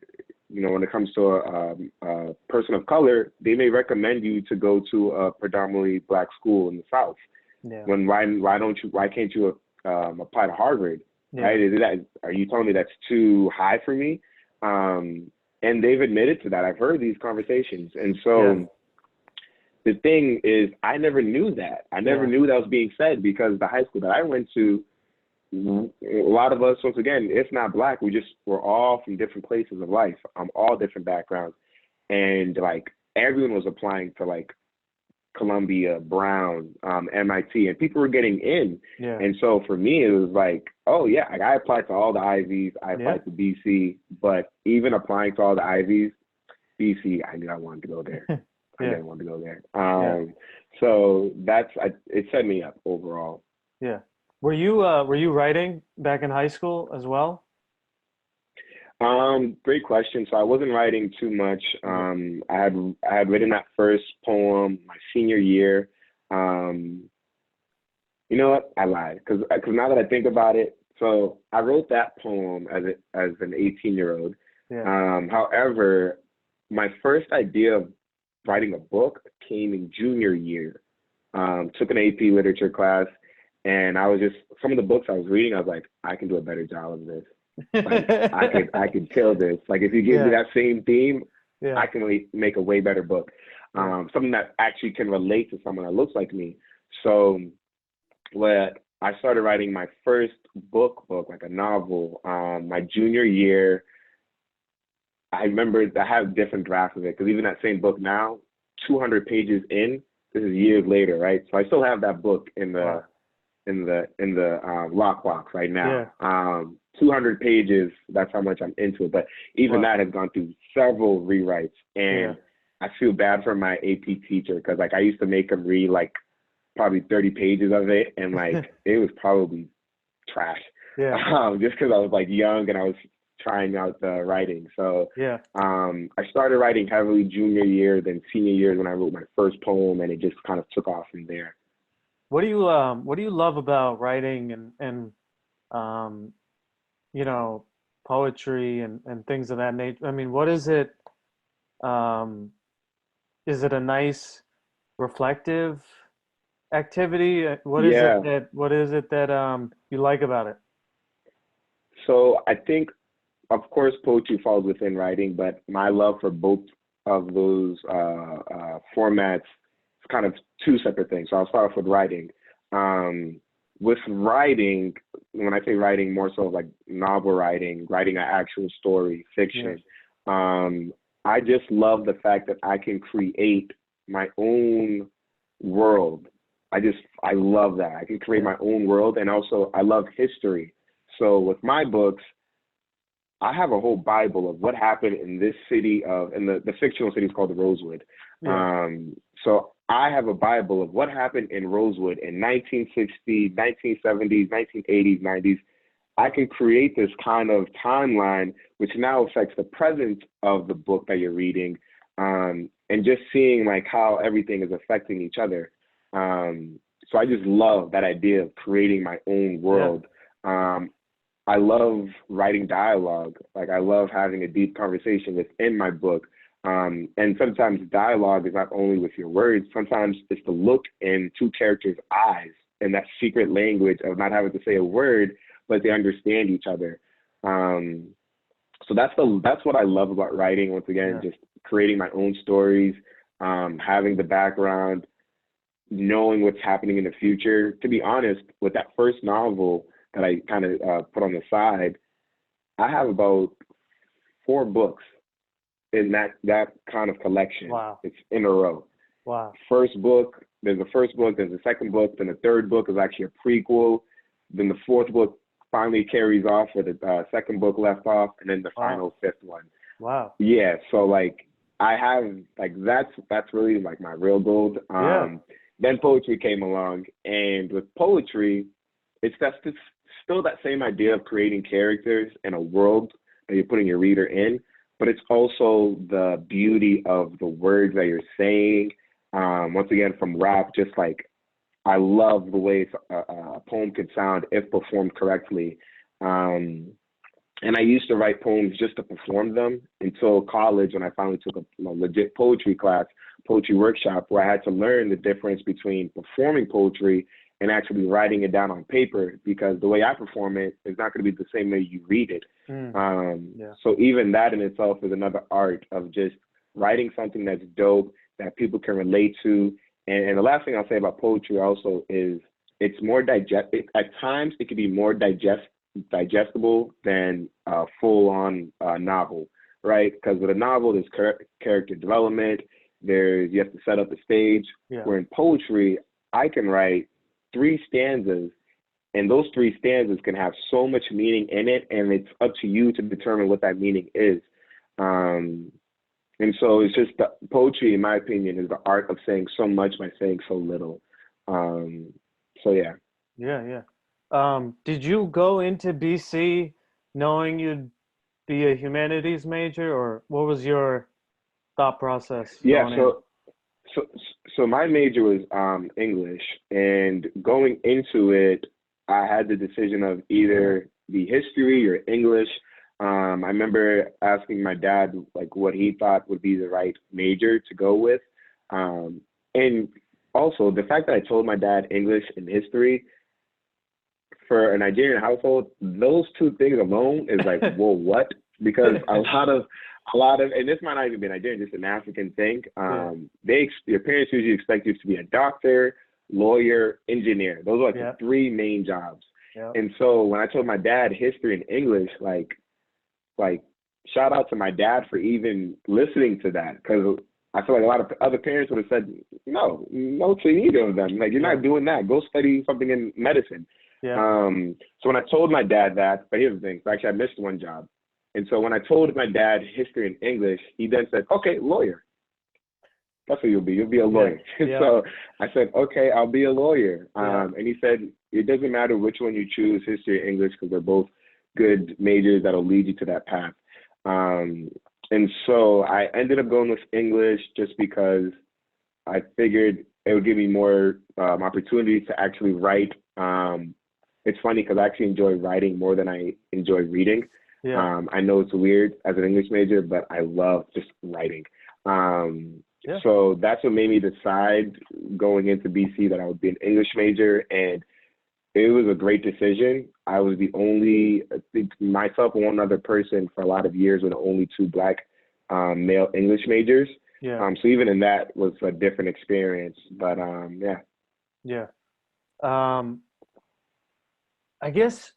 S1: you know, when it comes to a person of color, they may recommend you to go to a predominantly Black school in the South. Why can't you apply to Harvard? Right? Are you telling me that's too high for me? And they've admitted to that. I've heard these conversations. And so the thing is, I never knew that. I never knew that was being said because the high school that I went to, a lot of us, once again, if not Black, we're all from different places of life, all different backgrounds. And like everyone was applying to like Columbia, Brown, MIT, and people were getting in. And so for me, it was like, oh yeah, I applied to all the Ivies. I applied to BC, but even applying to all the Ivies, BC, I knew I wanted to go there. I
S2: Yeah.
S1: didn't want to go there.
S2: Yeah.
S1: So it set me up overall.
S2: Yeah. Were you writing back in high school as well?
S1: Great question. So I wasn't writing too much.
S2: Okay.
S1: I had written that first poem my senior year. Um, you know what? I lied because now that I think about it, so I wrote that poem as an 18-year-old.
S2: Yeah.
S1: However, my first idea of writing a book came in junior year. Took an AP literature class, and I was just some of the books I was reading. I was like, I can do a better job of this. Like I could kill this. Like if you give me
S2: Yeah.
S1: that same theme,
S2: Yeah.
S1: I can make a way better book.
S2: Yeah.
S1: Something that actually can relate to someone that looks like me. So when I started writing my first book, like a novel, my junior year, I remember I have different drafts of it because even that same book now, 200 pages in, this is years later, right? So I still have that book in the
S2: Wow.
S1: lockbox right
S2: Yeah.
S1: now. 200 pages. That's how much I'm into it. But even
S2: Wow.
S1: that has gone through several rewrites,
S2: Yeah.
S1: and I feel bad for my AP teacher because like I used to make him read like probably 30 pages of it, and like it was probably trash.
S2: Yeah.
S1: Just because I was like young and I was trying out the writing. So
S2: Yeah.
S1: I started writing heavily junior year, then senior year when I wrote my first poem, and it just kind of took off from there.
S2: What do you love about writing and um, you know, poetry and things of that nature? I mean, what is it? Um, is it a nice reflective activity?
S1: Yeah.
S2: What is it that you like about it?
S1: So I think, of course, poetry falls within writing, but my love for both of those formats is kind of two separate things. So I'll start off with writing. Um, with writing, when I say writing, more so like novel writing, writing an actual story,
S2: Yeah.
S1: fiction, um, I just love the fact that I can create my own world. I love that. I can create
S2: Yeah.
S1: my own world, and also I love history. So with my books, I have a whole Bible of what happened in this city and the fictional city is called the Rosewood.
S2: Yeah.
S1: So I have a Bible of what happened in Rosewood in 1960s, 1970s, 1980s, 90s. I can create this kind of timeline, which now affects the present of the book that you're reading, and just seeing like how everything is affecting each other. So I just love that idea of creating my own
S2: Yeah.
S1: world. Um, I love writing dialogue. Like I love having a deep conversation within my book. And sometimes dialogue is not only with your words. Sometimes it's the look in two characters' eyes and that secret language of not having to say a word, but they understand each other. Um, so that's what I love about writing. Once again,
S2: Yeah.
S1: just creating my own stories, having the background, knowing what's happening in the future. To be honest, with that first novel that I kind of put on the side, I have about 4 books in that kind of collection.
S2: Wow.
S1: It's in a row.
S2: Wow.
S1: There's the first book, there's the second book, then the third book is actually a prequel. Then the fourth book finally carries off where the second book left off, and then the
S2: Wow.
S1: final fifth one.
S2: Wow.
S1: Yeah, so like I have like that's really like my real gold.
S2: Yeah.
S1: Then poetry came along, and with poetry, it's still that same idea of creating characters in a world that you're putting your reader in, but it's also the beauty of the words that you're saying. Once again, from rap, just like I love the way a poem could sound if performed correctly. And I used to write poems just to perform them until college when I finally took a legit poetry class, poetry workshop, where I had to learn the difference between performing poetry and actually writing it down on paper, because the way I perform it is not going to be the same way you read it.
S2: Mm. Yeah.
S1: So even that in itself is another art of just writing something that's dope that people can relate to. And the last thing I'll say about poetry also is it's more at times it can be more digestible than a full-on novel, right? Because with a novel, there's character development, you have to set up the stage.
S2: Yeah.
S1: Where in poetry, I can write 3 stanzas, and those 3 stanzas can have so much meaning in it, and it's up to you to determine what that meaning is. And so it's just the poetry, in my opinion, is the art of saying so much by saying so little. Um, so yeah.
S2: Yeah, yeah. Did you go into BC knowing you'd be a humanities major, or what was your thought process
S1: Yeah,
S2: going in?
S1: so so my major was English, and going into it, I had the decision of either the history or English. I remember asking my dad like what he thought would be the right major to go with, and also the fact that I told my dad English and history for a Nigerian household, those two things alone is like, whoa, what? Because a lot of, and this might not even be Nigerian, just an African thing.
S2: Yeah,
S1: Your parents usually expect you to be a doctor, lawyer, engineer. Those are like the
S2: yeah,
S1: three main jobs.
S2: yeah,
S1: And so when I told my dad history and English, like shout out to my dad for even listening to that, because I feel like a lot of other parents would have said no to either of them. Like, you're
S2: yeah,
S1: not doing that. Go study something in medicine.
S2: yeah,
S1: So when I told my dad that, but here's the thing. So actually, I missed one job, and so when I told my dad history and English, he then said, "Okay, lawyer. That's what you'll be. You'll be a
S2: yeah,
S1: lawyer."
S2: yeah,
S1: So I said, "Okay, I'll be a lawyer."
S2: yeah,
S1: And he said, "It doesn't matter which one you choose, history or English, because they're both good majors that'll lead you to that path." Um, and so I ended up going with English just because I figured it would give me more opportunities to actually write. It's funny because I actually enjoy writing more than I enjoy reading.
S2: yeah,
S1: I know it's weird as an English major, but I love just writing. Um,
S2: yeah,
S1: so that's what made me decide going into BC that I would be an English major, and it was a great decision. I was the only, I think myself and one other person for a lot of years were the only two black male English majors.
S2: yeah,
S1: So even in that was a different experience. But yeah.
S2: yeah. Um, I guess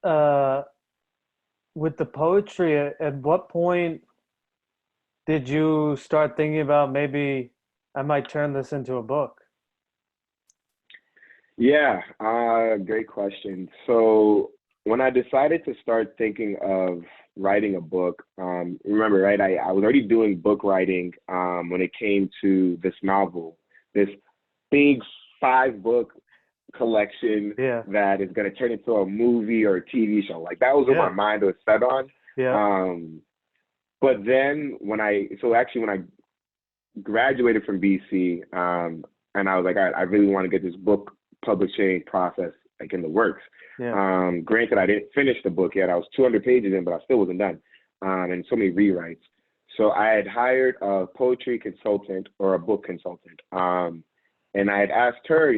S2: uh, with the poetry, at what point did you start thinking about maybe I might turn this into a book?
S1: Yeah, great question. So when I decided to start thinking of writing a book, remember, right, I was already doing book writing when it came to this novel, this big 5 book collection
S2: Yeah,
S1: that is going to turn into a movie or a TV show. Like, that was what my
S2: yeah,
S1: mind was set on.
S2: yeah,
S1: Um, but then so actually when I graduated from BC, and I was like, all right, I really want to get this book publishing process like in the works.
S2: yeah,
S1: Granted, I didn't finish the book yet. I was 200 pages in, but I still wasn't done. And so many rewrites. So I had hired a poetry consultant or a book consultant. And I had asked her,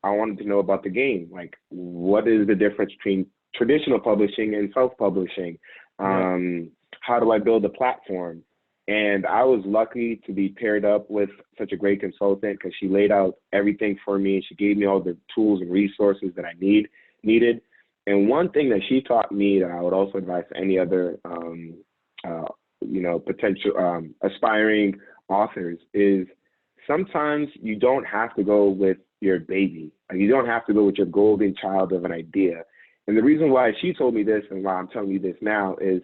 S1: I wanted to know about the game. Like, what is the difference between traditional publishing and self-publishing?
S2: yeah,
S1: How do I build a platform? And I was lucky to be paired up with such a great consultant because she laid out everything for me. She gave me all the tools and resources that I needed. And one thing that she taught me that I would also advise to any other, potential aspiring authors is sometimes you don't have to go with your baby. Like, you don't have to go with your golden child of an idea. And the reason why she told me this and why I'm telling you this now is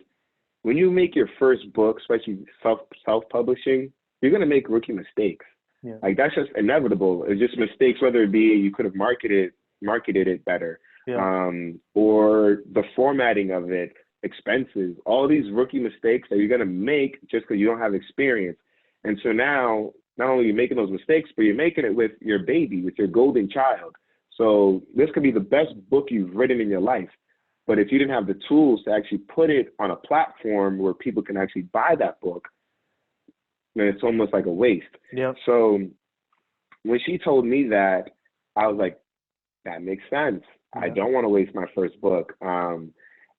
S1: when you make your first book, especially self-publishing, you're going to make rookie mistakes.
S2: yeah,
S1: Like, that's just inevitable. It's just mistakes, whether it be you could have marketed it better,
S2: yeah,
S1: or the formatting of it, expenses, all these rookie mistakes that you're going to make just because you don't have experience. And so now, not only are you making those mistakes, but you're making it with your baby, with your golden child. So this could be the best book you've written in your life. But if you didn't have the tools to actually put it on a platform where people can actually buy that book, then it's almost like a waste.
S2: yeah,
S1: So when she told me that, I was like, that makes sense. I
S2: yeah,
S1: don't want to waste my first book.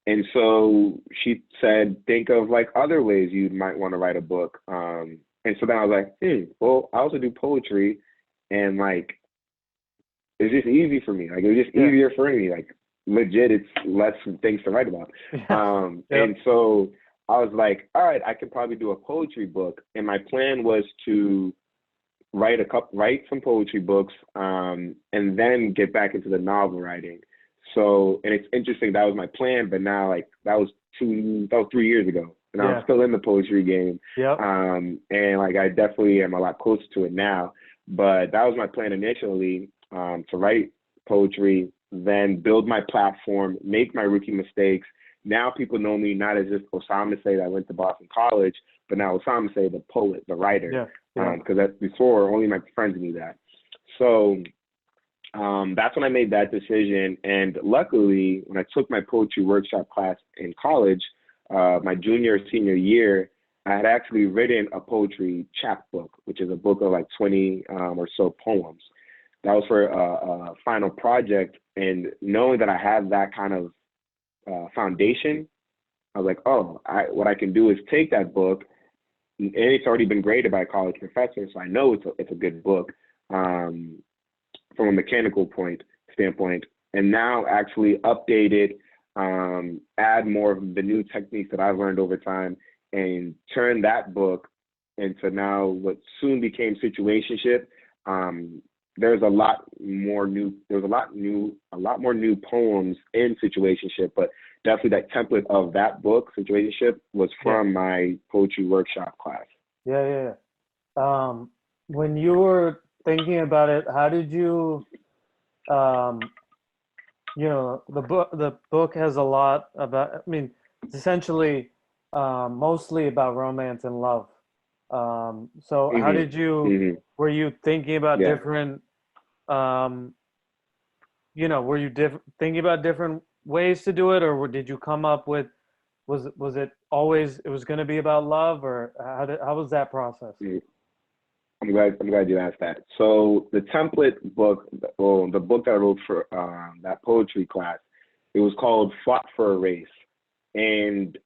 S1: And so she said, think of like other ways you might want to write a book. And so then I was like, well, I also do poetry, and like, it's just easy for me. Like, it was just
S2: yeah,
S1: easier for me. Like, legit, it's less things to write about.
S2: yeah, yeah,
S1: And so I was like, all right, I could probably do a poetry book. And my plan was to write some poetry books, and then get back into the novel writing. So, and it's interesting, that was my plan, but now, like, that was 3 years ago. and I'm
S2: Yeah.
S1: still in the poetry game.
S2: Yep.
S1: And like I definitely am a lot closer to it now. But that was my plan initially, to write poetry, then build my platform, make my rookie mistakes. Now people know me not as just Osamase that went to Boston College, but now Osamase the poet, the writer.
S2: Yeah. Yeah.
S1: Because before only my friends knew that. So that's when I made that decision. And luckily, when I took my poetry workshop class in college, my junior or senior year, I had actually written a poetry chapbook, which is a book of like 20 or so poems. That was for a final project. And knowing that I had that kind of foundation, I was like, oh, what I can do is take that book, and it's already been graded by a college professor, so I know it's a good book from a mechanical standpoint, and now actually update it, add more of the new techniques that I've learned over time, and turn that book into now what soon became Situationship. There's a lot more new poems in Situationship, but definitely that template of that book, Situationship, was from my poetry workshop class.
S2: Yeah. When you were thinking about it, how did you, the book has a lot about, I mean, it's essentially mostly about romance and love. So how did you, were you thinking about different, were you thinking about different ways to do it, or did you come up with, was it always, it was going to be about love, or how was that process?
S1: I'm glad you asked that. So the template book, or the book that I wrote for that poetry class, it was called Fought for a Race. And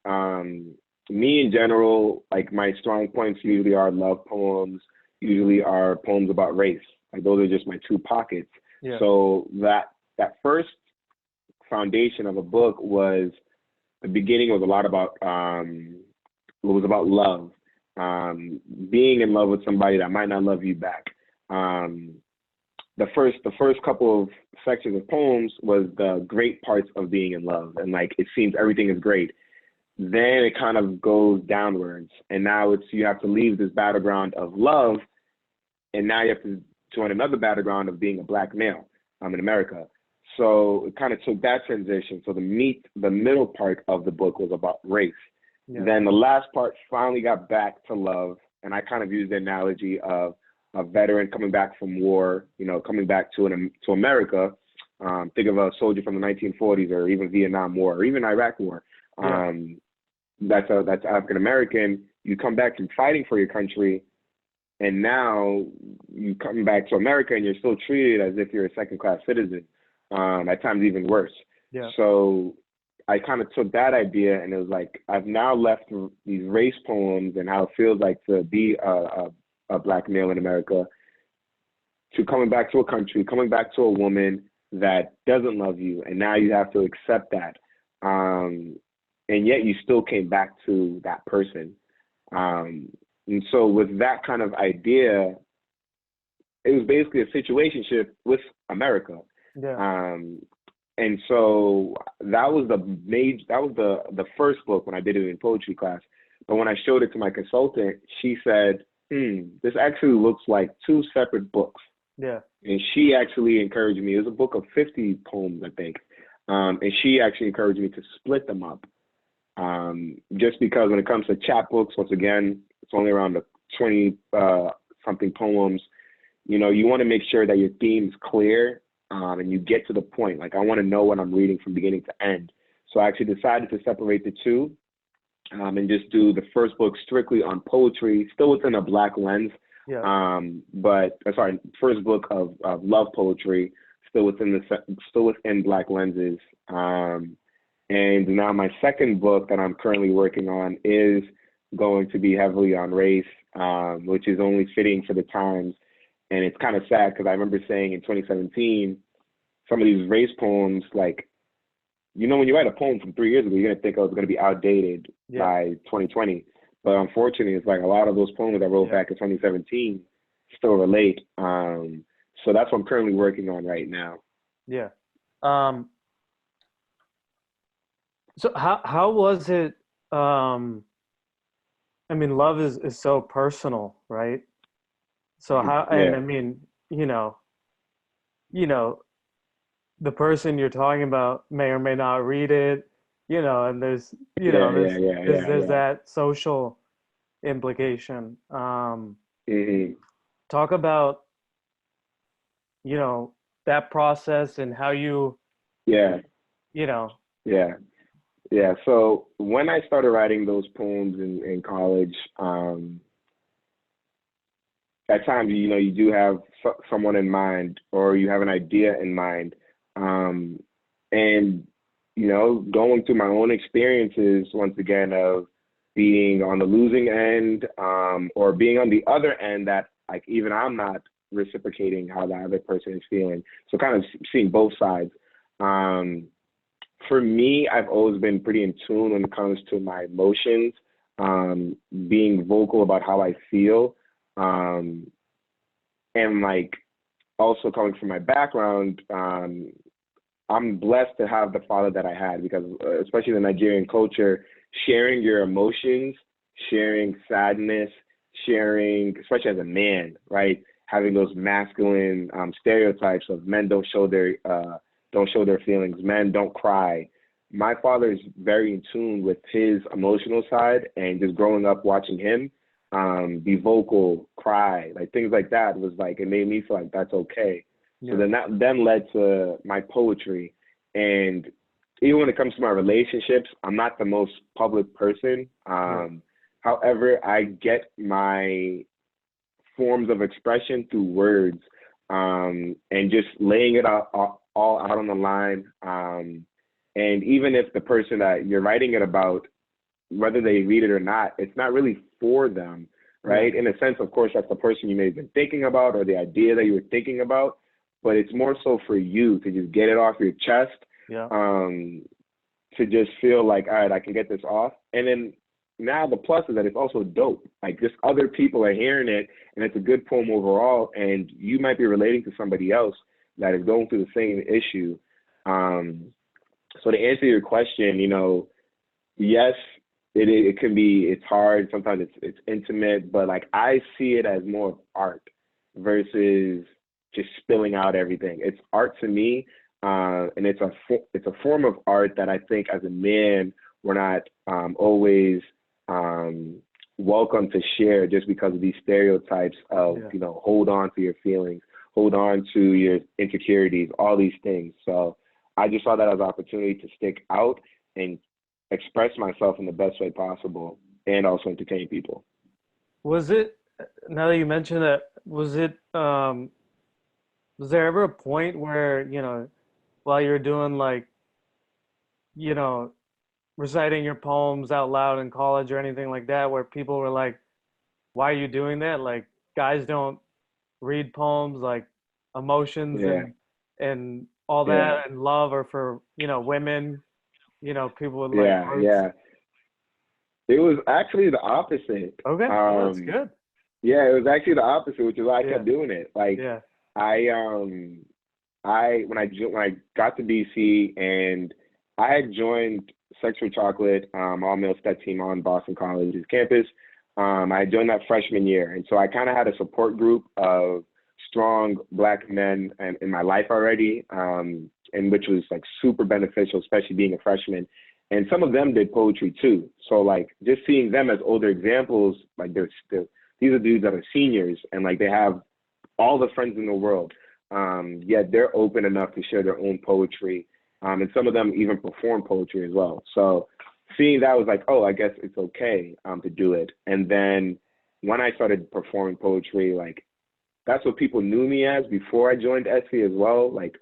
S1: me in general, like my strong points usually are love poems, usually are poems about race. Like those are just my two pockets.
S2: Yeah.
S1: So that first foundation of a book was, the beginning was a lot about love. Being in love with somebody that might not love you back. The first couple of sections of poems was the great parts of being in love, and like it seems everything is great. Then it kind of goes downwards, and now you have to leave this battleground of love, and now you have to join another battleground of being a Black male in America. So it kind of took that transition. So the middle part of the book was about race. Yeah. Then the last part finally got back to love, and I kind of used the analogy of a veteran coming back from war, coming back to America. Think of a soldier from the 1940s, or even Vietnam War, or even Iraq War. Yeah. That's African American. You come back from fighting for your country, and now you come back to America, and you're still treated as if you're a second-class citizen. At times even worse. Yeah. So I kind of took that idea, and it was like, I've now left these race poems and how it feels like to be a Black male in America, to coming back to a country, coming back to a woman that doesn't love you, and now you have to accept that. And yet you still came back to that person. And so with that kind of idea, it was basically a situationship with America. Yeah. And so that was the first book when I did it in poetry class. But when I showed it to my consultant, she said, this actually looks like two separate books. Yeah. And she actually encouraged me. It was a book of 50 poems, I think. And she actually encouraged me to split them up. Just because when it comes to chapbooks, once again, it's only around the 20 something poems. You want to make sure that your theme's clear. And you get to the point. Like, I want to know what I'm reading from beginning to end. So I actually decided to separate the two, and just do the first book strictly on poetry, still within a Black lens. Yeah. First book of love poetry, still within Black lenses. And now my second book that I'm currently working on is going to be heavily on race, which is only fitting for the times. And it's kind of sad because I remember saying in 2017, some of these race poems, like, when you write a poem from 3 years ago, you're going to think, it's going to be outdated by 2020. But unfortunately, it's like a lot of those poems I wrote back in 2017 still relate. So that's what I'm currently working on right now.
S2: Yeah. So how was it I mean, love is so personal, right? So how, and
S1: Yeah,
S2: I mean, you know, you know, the person you're talking about may or may not read it, and there's,
S1: yeah, yeah,
S2: there's
S1: yeah,
S2: there's
S1: yeah,
S2: there's
S1: yeah.
S2: that social implication.
S1: Hmm.
S2: Talk about, you know, that process and how you,
S1: Yeah,
S2: you know,
S1: yeah, yeah. So when I started writing those poems in college, at times, you do have someone in mind, or you have an idea in mind. Um, and, going through my own experiences, once again, of being on the losing end, or being on the other end, that like even I'm not reciprocating how the other person is feeling. So kind of seeing both sides. Um, for me, I've always been pretty in tune when it comes to my emotions, being vocal about how I feel. Um, and like also coming from my background, I'm blessed to have the father that I had, because especially the Nigerian culture, sharing your emotions, sharing sadness, sharing, especially as a man, right? Having those masculine stereotypes of men don't show their feelings, men don't cry. My father is very in tune with his emotional side, and just growing up watching him be vocal, cry, like things like that was like, it made me feel like that's okay. So
S2: yeah,
S1: then that then led to my poetry. And even when it comes to my relationships, I'm not the most public person.
S2: yeah,
S1: However, I get my forms of expression through words, and just laying it all out on the line. And even if the person that you're writing it about, whether they read it or not, it's not really for them,
S2: yeah,
S1: right? In a sense, of course, that's the person you may have been thinking about, or the idea that you were thinking about, but it's more so for you to just get it off your chest,
S2: yeah,
S1: um, to just feel like, all right, I can get this off. And then now the plus is that it's also dope. Like, just other people are hearing it, and it's a good poem overall, and you might be relating to somebody else that is going through the same issue. Um, so to answer your question, yes, it can be, it's hard. Sometimes it's intimate, but like I see it as more of art versus just spilling out everything. It's art to me, and it's a form of art that I think as a man we're not always um, welcome to share, just because of these stereotypes of,
S2: yeah.
S1: hold on to your feelings, hold on to your insecurities, all these things. So I just saw that as an opportunity to stick out and express myself in the best way possible, and also entertain people.
S2: Was it, now that you mentioned that, was there ever a point where, while you're doing like, you know, reciting your poems out loud in college or anything like that, where people were like, why are you doing that? Like, guys don't read poems, like emotions
S1: Yeah,
S2: and all
S1: yeah,
S2: that and love are for, women, people with like
S1: yeah,
S2: hearts.
S1: yeah. It was actually the opposite.
S2: Okay, well, that's
S1: Um,
S2: good.
S1: yeah, it was actually the opposite, which is why I
S2: Yeah,
S1: kept doing it. Like,
S2: yeah,
S1: I when I got to DC, and I had joined Sex for Chocolate, all male STEP team on Boston College's campus. I joined that freshman year, and so I kind of had a support group of strong Black men in my life already, and which was like super beneficial, especially being a freshman. And some of them did poetry too. So like just seeing them as older examples, like they're still, these are dudes that are seniors, and like they have all the friends in the world. Yet they're open enough to share their own poetry. And some of them even perform poetry as well. So seeing that was like, oh, I guess it's okay to do it. And then when I started performing poetry, like that's what people knew me as before I joined SC as well. Like,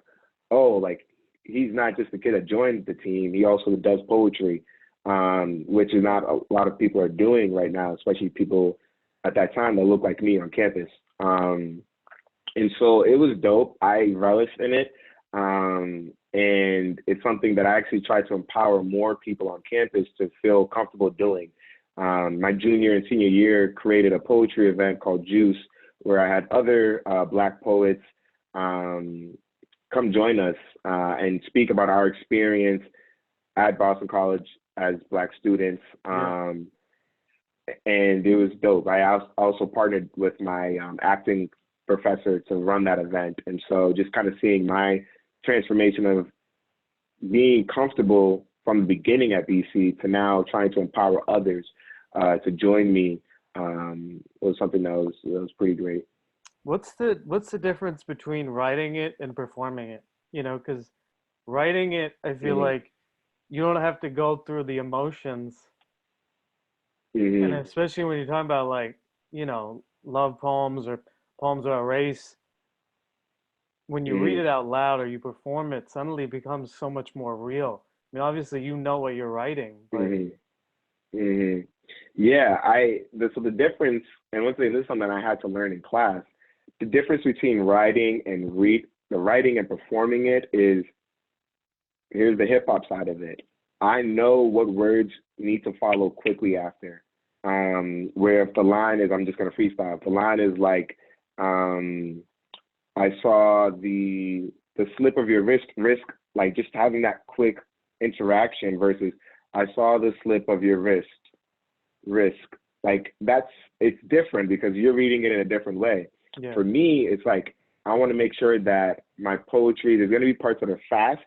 S1: oh, like he's not just a kid that joined the team, he also does poetry, which is not a lot of people are doing right now, especially people at that time that look like me on campus. And so it was dope. I relished in it. And it's something that I actually try to empower more people on campus to feel comfortable doing. My junior and senior year created a poetry event called Juice, where I had other Black poets um, come join us and speak about our experience at Boston College as Black students.
S2: yeah,
S1: and it was dope. I also partnered with my acting professor to run that event, and so just kind of seeing my transformation of being comfortable from the beginning at BC to now trying to empower others to join me was something that was pretty great.
S2: What's the difference between writing it and performing it? You know, because writing it, I feel
S1: Hmm.
S2: like you don't have to go through the emotions, and
S1: Hmm.
S2: especially when you're talking about like, you know, love poems or poems about race, when you read
S1: Hmm.
S2: it out loud or you perform it, suddenly it becomes so much more real. I mean, obviously you know what you're writing, but
S1: Hmm. Hmm. Yeah, so the difference, and once again, this is something I had to learn in class. The difference between writing and the writing and performing it is, here's the hip hop side of it. I know what words need to follow quickly after. Where if the line is, I'm just gonna freestyle. If the line is like, um, I saw the slip of your wrist, like just having that quick interaction versus I saw the slip of your risk. Like it's different because you're reading it in a different way.
S2: yeah,
S1: For me, it's like I want to make sure that my poetry, there's gonna be parts that are fast,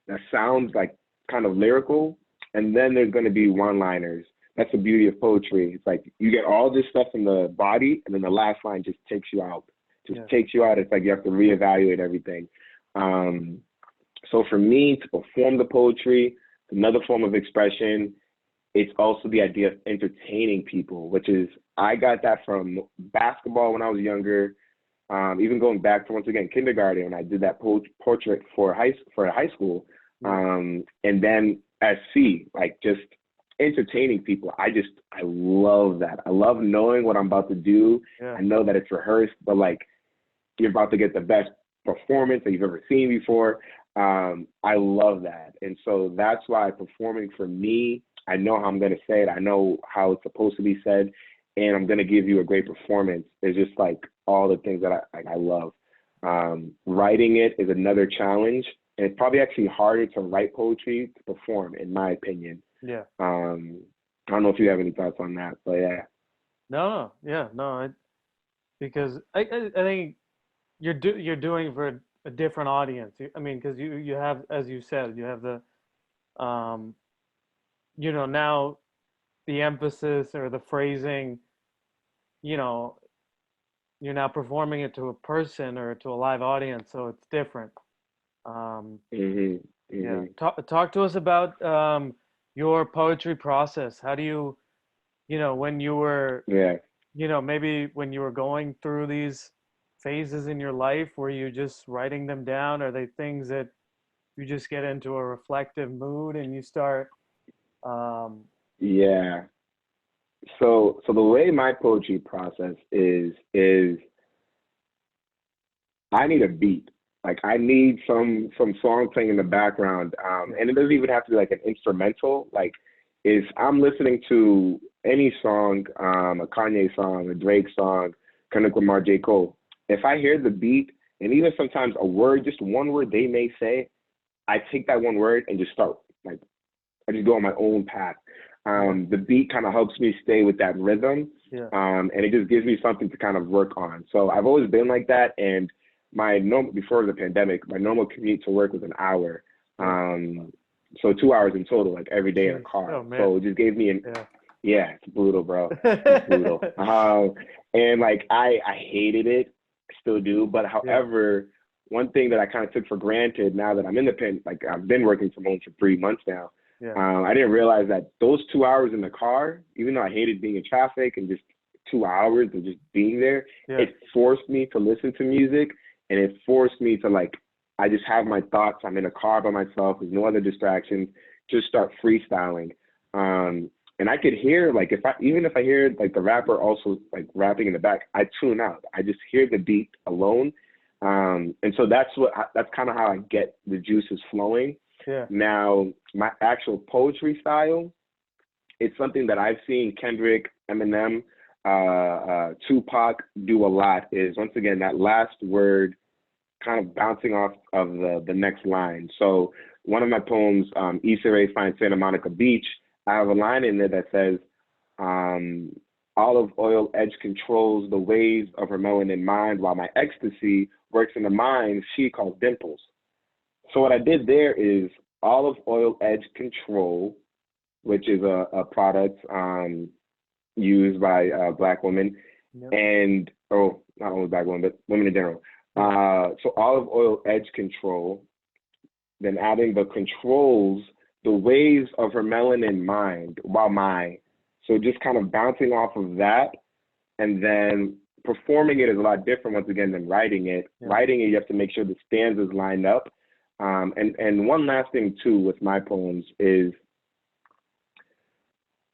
S1: that sounds like kind of lyrical, and then there's gonna be one-liners. That's the beauty of poetry. It's like you get all this stuff in the body, and then the last line just takes you out. Just
S2: yeah,
S1: takes you out. It's like you have to reevaluate everything. Um, so for me to perform the poetry, another form of expression, it's also the idea of entertaining people, which is I got that from basketball when I was younger. Even going back to once again kindergarten when I did that portrait for high school,
S2: yeah,
S1: and then SC, like just entertaining people. I love that. I love knowing what I'm about to do.
S2: yeah.
S1: I know that it's rehearsed, but like you're about to get the best performance that you've ever seen before. I love that. And so that's why performing for me, I know how I'm going to say it. I know how it's supposed to be said, and I'm going to give you a great performance. It's just like all the things that I love. Writing it is another challenge, and it's probably actually harder to write poetry to perform, in my opinion.
S2: Yeah.
S1: I don't know if you have any thoughts on that, but yeah.
S2: No, no, yeah, no. Because I think you're doing for a different audience. I mean, because you have, as you said, you have the um, you know, now the emphasis or the phrasing, you know, you're now performing it to a person or to a live audience, so it's different. Um,
S1: Mhm.
S2: yeah,
S1: Mhm.
S2: talk to us about your poetry process. How do you, you know, when you were,
S1: Yeah.
S2: you know, maybe when you were going through these phases in your life, were you just writing them down? Are they things that you just get into a reflective mood and you start, um,
S1: Yeah. So the way my poetry process is I need a beat. Like I need some song playing in the background.
S2: yeah,
S1: And it doesn't even have to be like an instrumental. Like if I'm listening to any song, a Kanye song, a Drake song, Kendrick Lamar, J. Cole, if I hear the beat and even sometimes a word, just one word they may say, I take that one word and just start like I just go on my own path.
S2: yeah,
S1: The beat kind of helps me stay with that rhythm,
S2: yeah,
S1: and it just gives me something to kind of work on. So I've always been like that. And my normal before the pandemic, my normal commute to work was an hour,
S2: yeah.
S1: so 2 hours in total, like every day in a
S2: Jeez.
S1: car.
S2: Oh man.
S1: So it just gave me an
S2: Yeah.
S1: yeah, it's brutal, bro. It's brutal. And like I hated it, still do. But
S2: Yeah.
S1: however, one thing that I kind of took for granted now that I'm independent, like I've been working from home for 3 months now.
S2: Yeah.
S1: I didn't realize that those 2 hours in the car, even though I hated being in traffic and just 2 hours of just being there,
S2: Yeah.
S1: it forced me to listen to music, and it forced me to like I just have my thoughts. I'm in a car by myself. There's no other distractions. Just start freestyling. And I could hear like even if I hear like the rapper also like rapping in the back, I tune out. I just hear the beat alone. And so that's kind of how I get the juices flowing.
S2: Yeah.
S1: Now, my actual poetry style, it's something that I've seen Kendrick, Eminem, Tupac do a lot. Is once again that last word kind of bouncing off of the next line. So one of my poems, Issa Rae finds Santa Monica Beach, I have a line in there that says, olive oil edge controls the waves of her melanin mind, while my ecstasy works in the mind she calls dimples. So what I did there is olive oil edge control, which is a product used by Black women,
S2: Yep.
S1: and not only Black women, but women in general. So olive oil edge control, then adding the controls, the waves of her melanin mind, so just kind of bouncing off of that, and then performing it is a lot different once again than writing it.
S2: Yeah.
S1: Writing it, you have to make sure the stanzas line up. And one last thing too with my poems is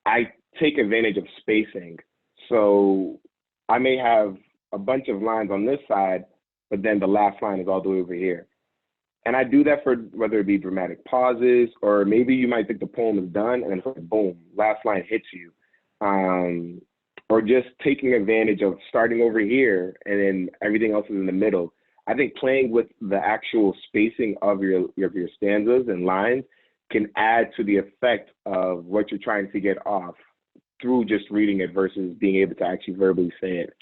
S1: I take advantage of spacing. So I may have a bunch of lines on this side, but then the last line is all the way over here. And I do that for whether it be dramatic pauses, or maybe you might think the poem is done and then boom, last line hits you. Or just taking advantage of starting over here and then everything else is in the middle. I think playing with the actual spacing of your stanzas and lines can add to the effect of what you're trying to get off through just reading it versus being able to actually verbally say it.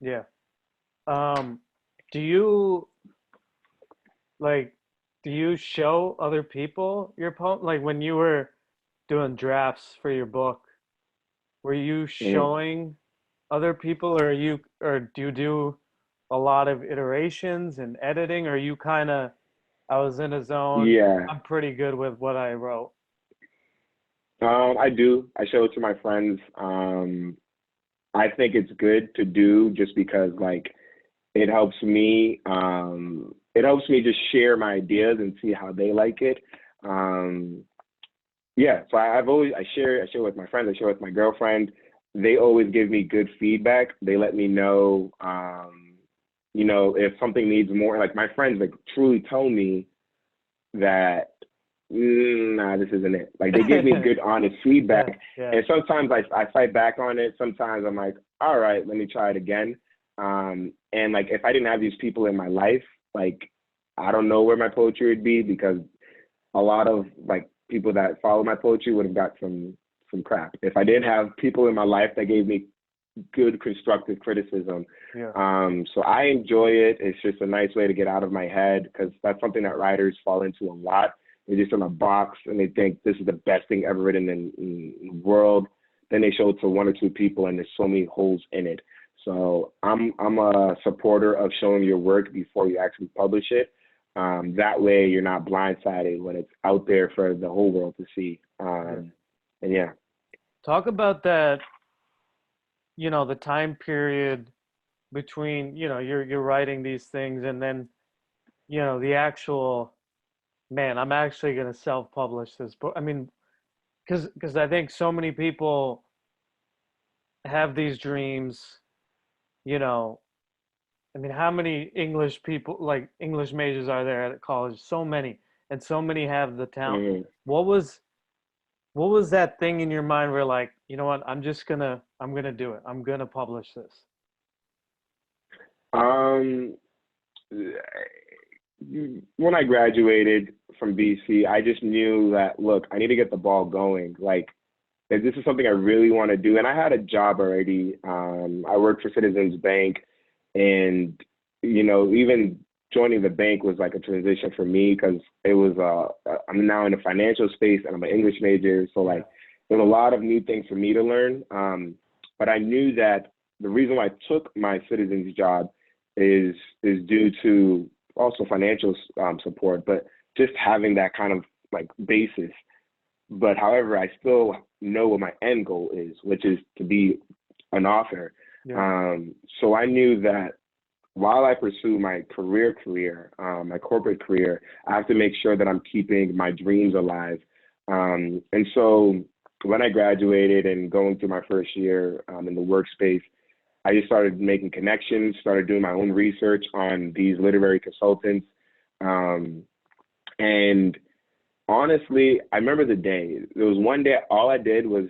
S2: Yeah. Do you show other people your poem? Like when you were doing drafts for your book, were you showing other people, or do you do a lot of iterations and editing, or you kind of, I was in a zone,
S1: Yeah.
S2: I'm pretty good with what I wrote?
S1: I do. I show it to my friends. I think it's good to do just because like it helps me just share my ideas and see how they like it. Yeah, so I share with my friends, I share with my girlfriend. They always give me good feedback. They let me know, if something needs more. Like my friends like truly tell me that, nah, this isn't it. Like they give me good, honest feedback.
S2: Yeah.
S1: And sometimes I fight back on it. Sometimes I'm like, all right, let me try it again. And like if I didn't have these people in my life, like I don't know where my poetry would be, because a lot of like people that follow my poetry would have got some crap if I didn't have people in my life that gave me good constructive criticism.
S2: Yeah.
S1: So I enjoy it. It's just a nice way to get out of my head, because that's something that writers fall into a lot. They're just in a box and they think this is the best thing ever written in the world. Then they show it to one or two people and there's so many holes in it. So I'm a supporter of showing your work before you actually publish it. That way you're not blindsided when it's out there for the whole world to see. And yeah.
S2: Talk about that, the time period between, you're writing these things and then, the actual, man, I'm actually going to self-publish this book. I mean, because I think so many people have these dreams, I mean, how many English people, like English majors are there at college? So many, and so many have the talent.
S1: Mm-hmm.
S2: What was that thing in your mind where like, you know what, I'm gonna do it. I'm gonna publish this.
S1: When I graduated from BC, I just knew that, look, I need to get the ball going. Like, if this is something I really want to do, and I had a job already. I worked for Citizens Bank, and even joining the bank was like a transition for me, because it was I'm now in the financial space and I'm an English major, so like there's a lot of new things for me to learn. But I knew that the reason why I took my Citizens job is due to also financial support, but just having that kind of like basis. But however, I still know what my end goal is, which is to be an author.
S2: Yeah.
S1: So I knew that while I pursue my career, my corporate career, I have to make sure that I'm keeping my dreams alive. And so when I graduated and going through my first year in the workspace, I just started making connections, started doing my own research on these literary consultants. And honestly, I remember the day. There was one day, all I did was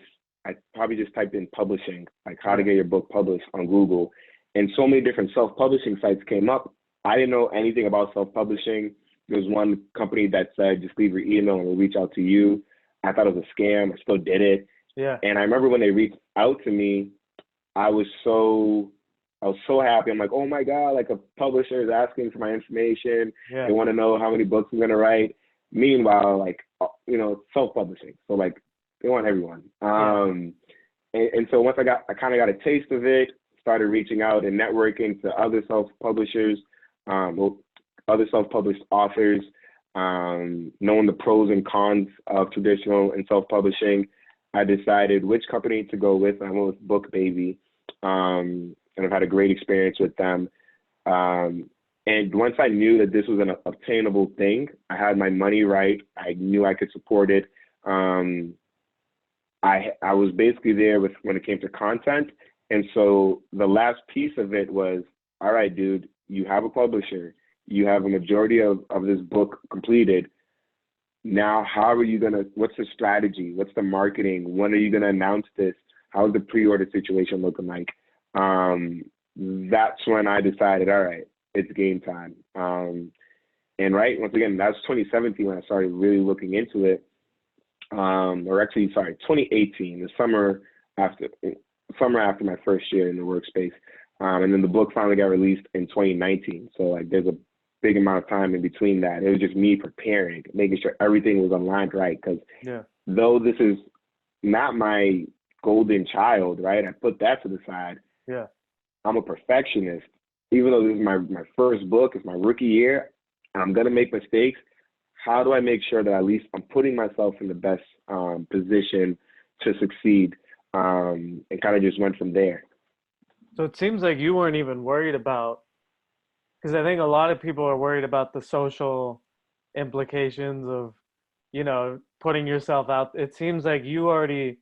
S1: I probably just typed in publishing, like how to get your book published on Google. And so many different self-publishing sites came up. I didn't know anything about self-publishing. There was one company that said, just leave your email and we'll reach out to you. I thought it was a scam. I still did it.
S2: Yeah.
S1: And I remember when they reached out to me, I was so I was so happy. I'm like, oh my God, like a publisher is asking for my information.
S2: Yeah.
S1: They want to know how many books I'm gonna write. Meanwhile, like self-publishing. So like they want everyone. And so once I kind of got a taste of it, started reaching out and networking to other self-publishers, other self-published authors, knowing the pros and cons of traditional and self-publishing. I decided which company to go with. I went with Book Baby, and I've had a great experience with them. And once I knew that this was an obtainable thing, I had my money right. I knew I could support it. I was basically there with when it came to content. And so the last piece of it was, all right, dude, you have a publisher. You have a majority of this book completed. Now, how are you what's the strategy? What's the marketing? When are you going to announce this? How's the pre-order situation looking like? That's when I decided, all right, it's game time. And once again, that was 2017 when I started really looking into it. 2018, the summer after my first year in the workspace. And then the book finally got released in 2019. So like there's a big amount of time in between that. It was just me preparing, making sure everything was aligned right. Because though this is not my golden child, right? I put that to the side.
S2: Yeah.
S1: I'm a perfectionist. Even though this is my first book, it's my rookie year, I'm going to make mistakes. How do I make sure that at least I'm putting myself in the best position to succeed, and kind of just went from there.
S2: So it seems like you weren't even worried about, because I think a lot of people are worried about the social implications of, putting yourself out. It seems like you already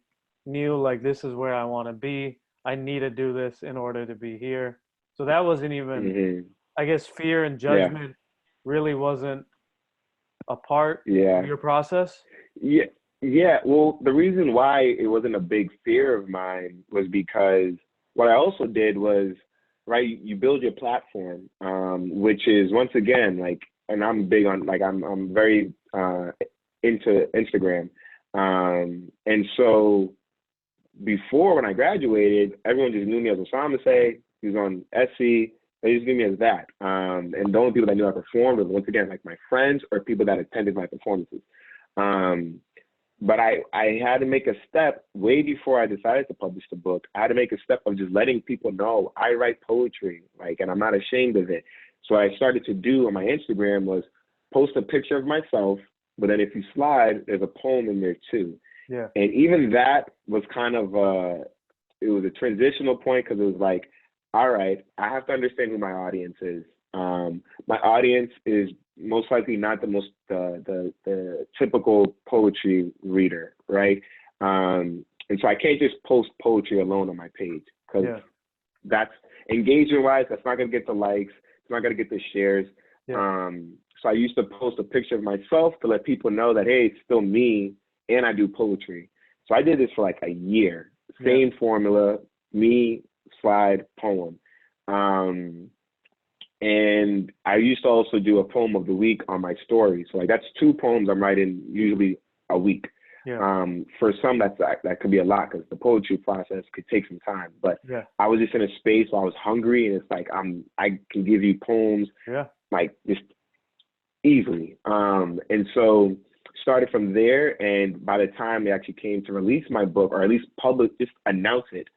S2: knew, like, this is where I want to be. I need to do this in order to be here. So that wasn't even, I guess, fear and judgment really wasn't a part of your process?
S1: Yeah. Well, the reason why it wasn't a big fear of mine was because what I also did was, right, you build your platform, which is, once again, like, and I'm big on, like, I'm very into Instagram. And so before, when I graduated, everyone just knew me as Osamase. He was on Etsy. They just knew me as that. And the only people that knew I performed was, once again, like my friends or people that attended my performances. But I had to make a step way before I decided to publish the book. I had to make a step of just letting people know I write poetry, like, and I'm not ashamed of it. So what I started to do on my Instagram was post a picture of myself, but then if you slide, there's a poem in there too.
S2: Yeah.
S1: And even that was kind of it was a transitional point, because it was like, all right, I have to understand who my audience is. My audience is most likely not the typical poetry reader, right? And so I can't just post poetry alone on my page, because that's engagement-wise, that's not going to get the likes, it's not going to get the shares. So I used to post a picture of myself to let people know that, hey, it's still me, and I do poetry. So I did this for like a year. Same formula, me, slide, poem. And I used to also do a poem of the week on my story. So like that's 2 poems I'm writing usually a week. For some, that could be a lot, because the poetry process could take some time. But I was just in a space where I was hungry, and it's like I can give you poems like just easily. And so started from there, and by the time they actually came to release my book, or at least just announce it,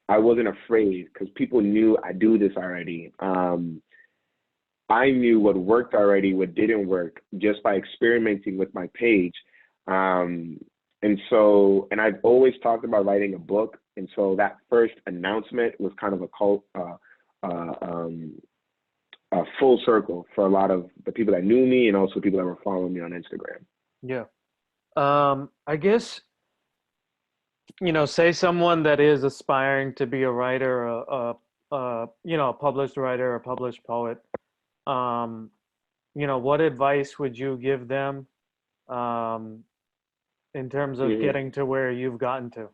S1: I wasn't afraid, because people knew I do this already. I knew what worked already, what didn't work, just by experimenting with my page. And I've always talked about writing a book. And so that first announcement was kind of a full circle for a lot of the people that knew me, and also people that were following me on Instagram.
S2: Yeah. I guess, say someone that is aspiring to be a writer, a published writer, a published poet, what advice would you give them in terms of getting to where you've gotten to?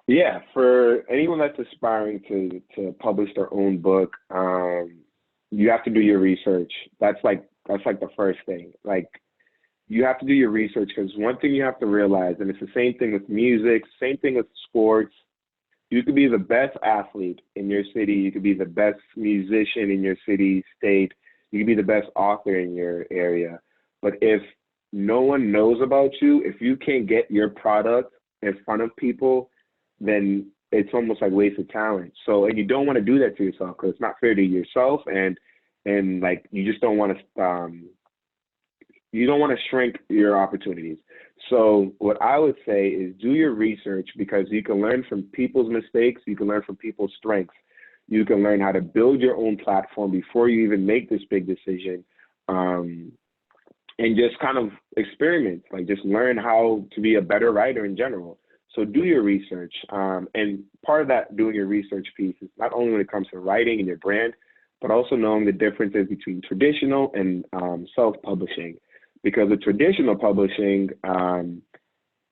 S1: Yeah, for anyone that's aspiring to publish their own book, you have to do your research. That's like the first thing. Like, you have to do your research, because one thing you have to realize, and it's the same thing with music, same thing with sports, You could be the best athlete in your city. You could be the best musician in your city, state. You could be the best author in your area. But if no one knows about you, if you can't get your product in front of people, then it's almost like wasted talent. So, and you don't want to do that to yourself because it's not fair to yourself, and like you just don't want to you don't want to shrink your opportunities. So what I would say is do your research because you can learn from people's mistakes. You can learn from people's strengths. You can learn how to build your own platform before you even make this big decision. And just kind of experiment, like just learn how to be a better writer in general. So do your research. And part of that doing your research piece is not only when it comes to writing and your brand, but also knowing the differences between traditional and self-publishing. Because with traditional publishing,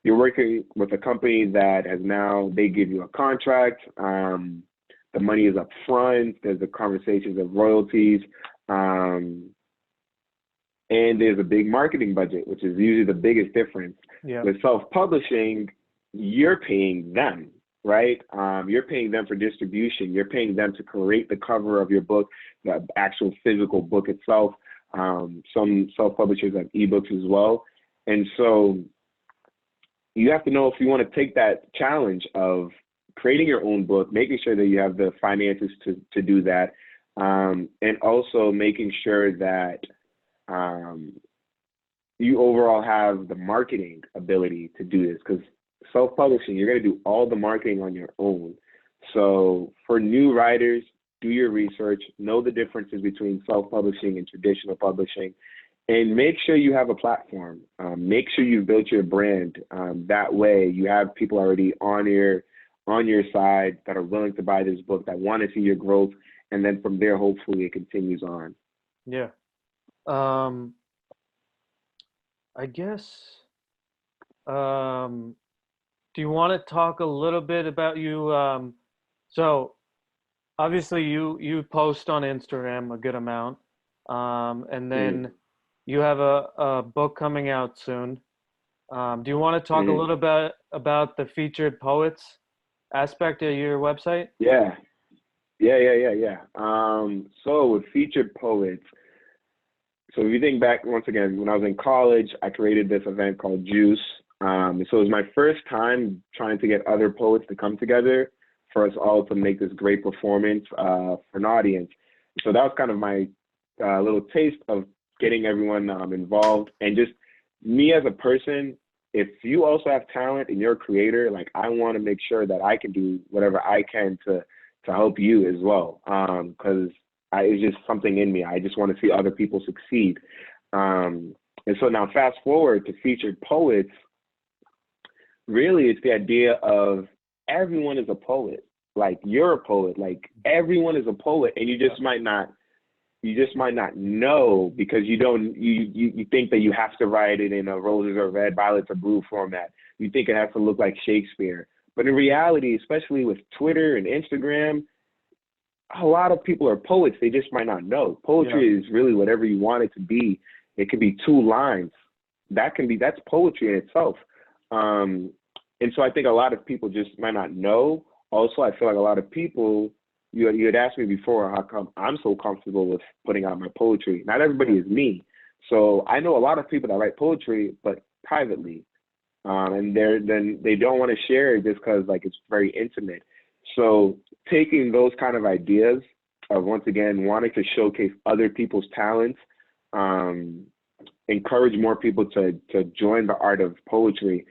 S1: you're working with a company that has now, they give you a contract, the money is up front, there's the conversations of royalties, and there's a big marketing budget, which is usually the biggest difference.
S2: Yeah.
S1: With self-publishing, you're paying them, right? You're paying them for distribution. You're paying them to create the cover of your book, the actual physical book itself. Some self-publishers have ebooks as well. And so you have to know if you want to take that challenge of creating your own book, making sure that you have the finances to do that, and also making sure that you overall have the marketing ability to do this, because self-publishing, you're going to do all the marketing on your own. So for new writers, do your research, know the differences between self-publishing and traditional publishing, and make sure you have a platform. Make sure you've built your brand. That way you have people already on your side that are willing to buy this book, that want to see your growth, and then from there, hopefully it continues on.
S2: Yeah. I guess, do you want to talk a little bit about you? So obviously you post on Instagram a good amount, and then you have a book coming out soon. Do you want to talk a little bit about the featured poets aspect of your website?
S1: Yeah. So with featured poets, so if you think back, once again, when I was in college, I created this event called Juice. So it was my first time trying to get other poets to come together for us all to make this great performance for an audience. So that was kind of my little taste of getting everyone involved. And just me as a person, if you also have talent and you're a creator, like I want to make sure that I can do whatever I can to help you as well. Because it's just something in me. I just want to see other people succeed. And so now fast forward to featured poets, really it's the idea of everyone is a poet. Like you're a poet, like everyone is a poet, and you just might not know because you think that you have to write it in a roses are red, violets are blue format. You think it has to look like Shakespeare. But in reality, especially with Twitter and Instagram, a lot of people are poets. They just might not know. Poetry is really whatever you want it to be. It could be 2 lines. That's poetry in itself. And so I think a lot of people just might not know. Also, I feel like a lot of people, you had asked me before how come I'm so comfortable with putting out my poetry. Not everybody is me. So I know a lot of people that write poetry, but privately. And they don't want to share it just because like it's very intimate. So taking those kind of ideas of, once again, wanting to showcase other people's talents, encourage more people to join the art of poetry,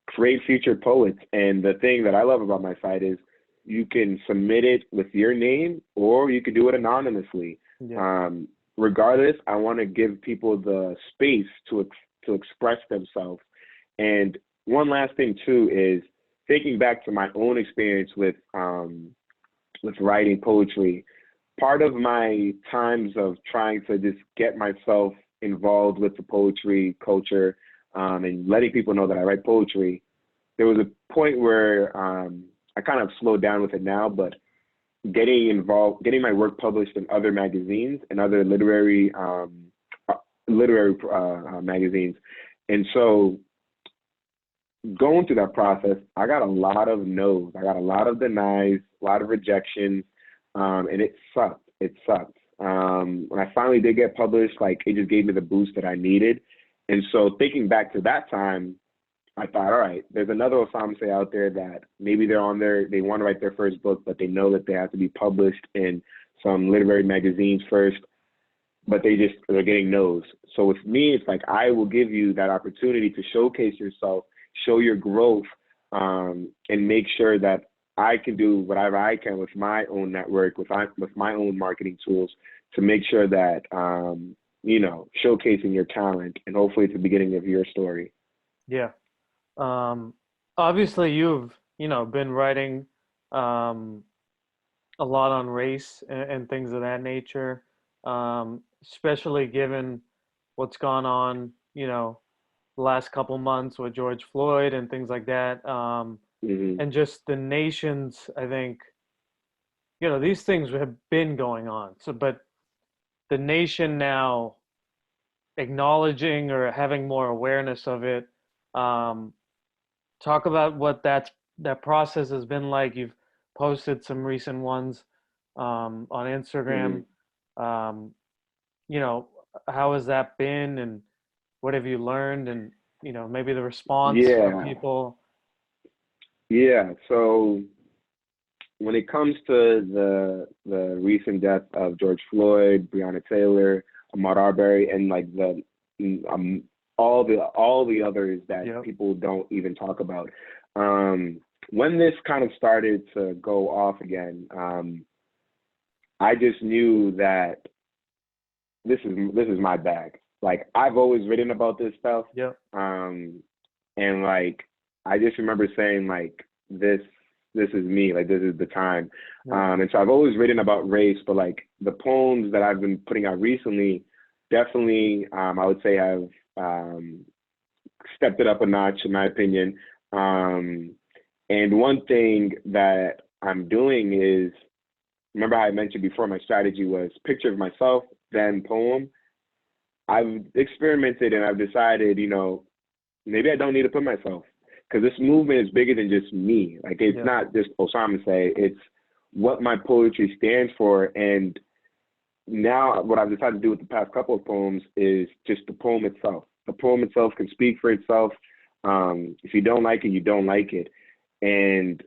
S1: create featured poets. And the thing that I love about my site is you can submit it with your name or you can do it anonymously. Yeah. Regardless, I want to give people the space to express themselves. And one last thing too is thinking back to my own experience with writing poetry. Part of my times of trying to just get myself involved with the poetry culture and letting people know that I write poetry, there was a point where I kind of slowed down with it now, but getting my work published in other magazines and other literary magazines. And so going through that process, I got a lot of no's. I got a lot of denies, a lot of rejections, and it sucked. It sucked. When I finally did get published, like it just gave me the boost that I needed. And so thinking back to that time, I thought, all right, there's another Osamase out there that maybe they're on there, they want to write their first book, but they know that they have to be published in some literary magazines first, but they're getting no's. So with me, it's like I will give you that opportunity to showcase yourself, show your growth, and make sure that I can do whatever I can with my own network, with my own marketing tools to make sure that, showcasing your talent, and hopefully it's the beginning of your story.
S2: Yeah. Obviously you've, been writing a lot on race and things of that nature, especially given what's gone on, the last couple months with George Floyd and things like that. And just the nation's, I think, these things have been going on. So, but the nation now acknowledging or having more awareness of it. Talk about what that process has been like. You've posted some recent ones on Instagram. How has that been, and what have you learned, and maybe the response from people?
S1: Yeah. So when it comes to the recent death of George Floyd, Breonna Taylor, Ahmaud Arbery, and like all the others that people don't even talk about. When this kind of started to go off again, I just knew that this is my bag. Like I've always written about this stuff. And like I just remember saying like this is me, like this is the time. And so I've always written about race, but like the poems that I've been putting out recently definitely I would say have stepped it up a notch in my opinion. And one thing that I'm doing is, remember how I mentioned before my strategy was picture of myself, then poem. I've experimented and I've decided, maybe I don't need to put myself, because this movement is bigger than just me. Like it's not just Osamase, it's what my poetry stands for. And now what I've decided to do with the past couple of poems is just the poem itself. The poem itself can speak for itself. If you don't like it, you don't like it. And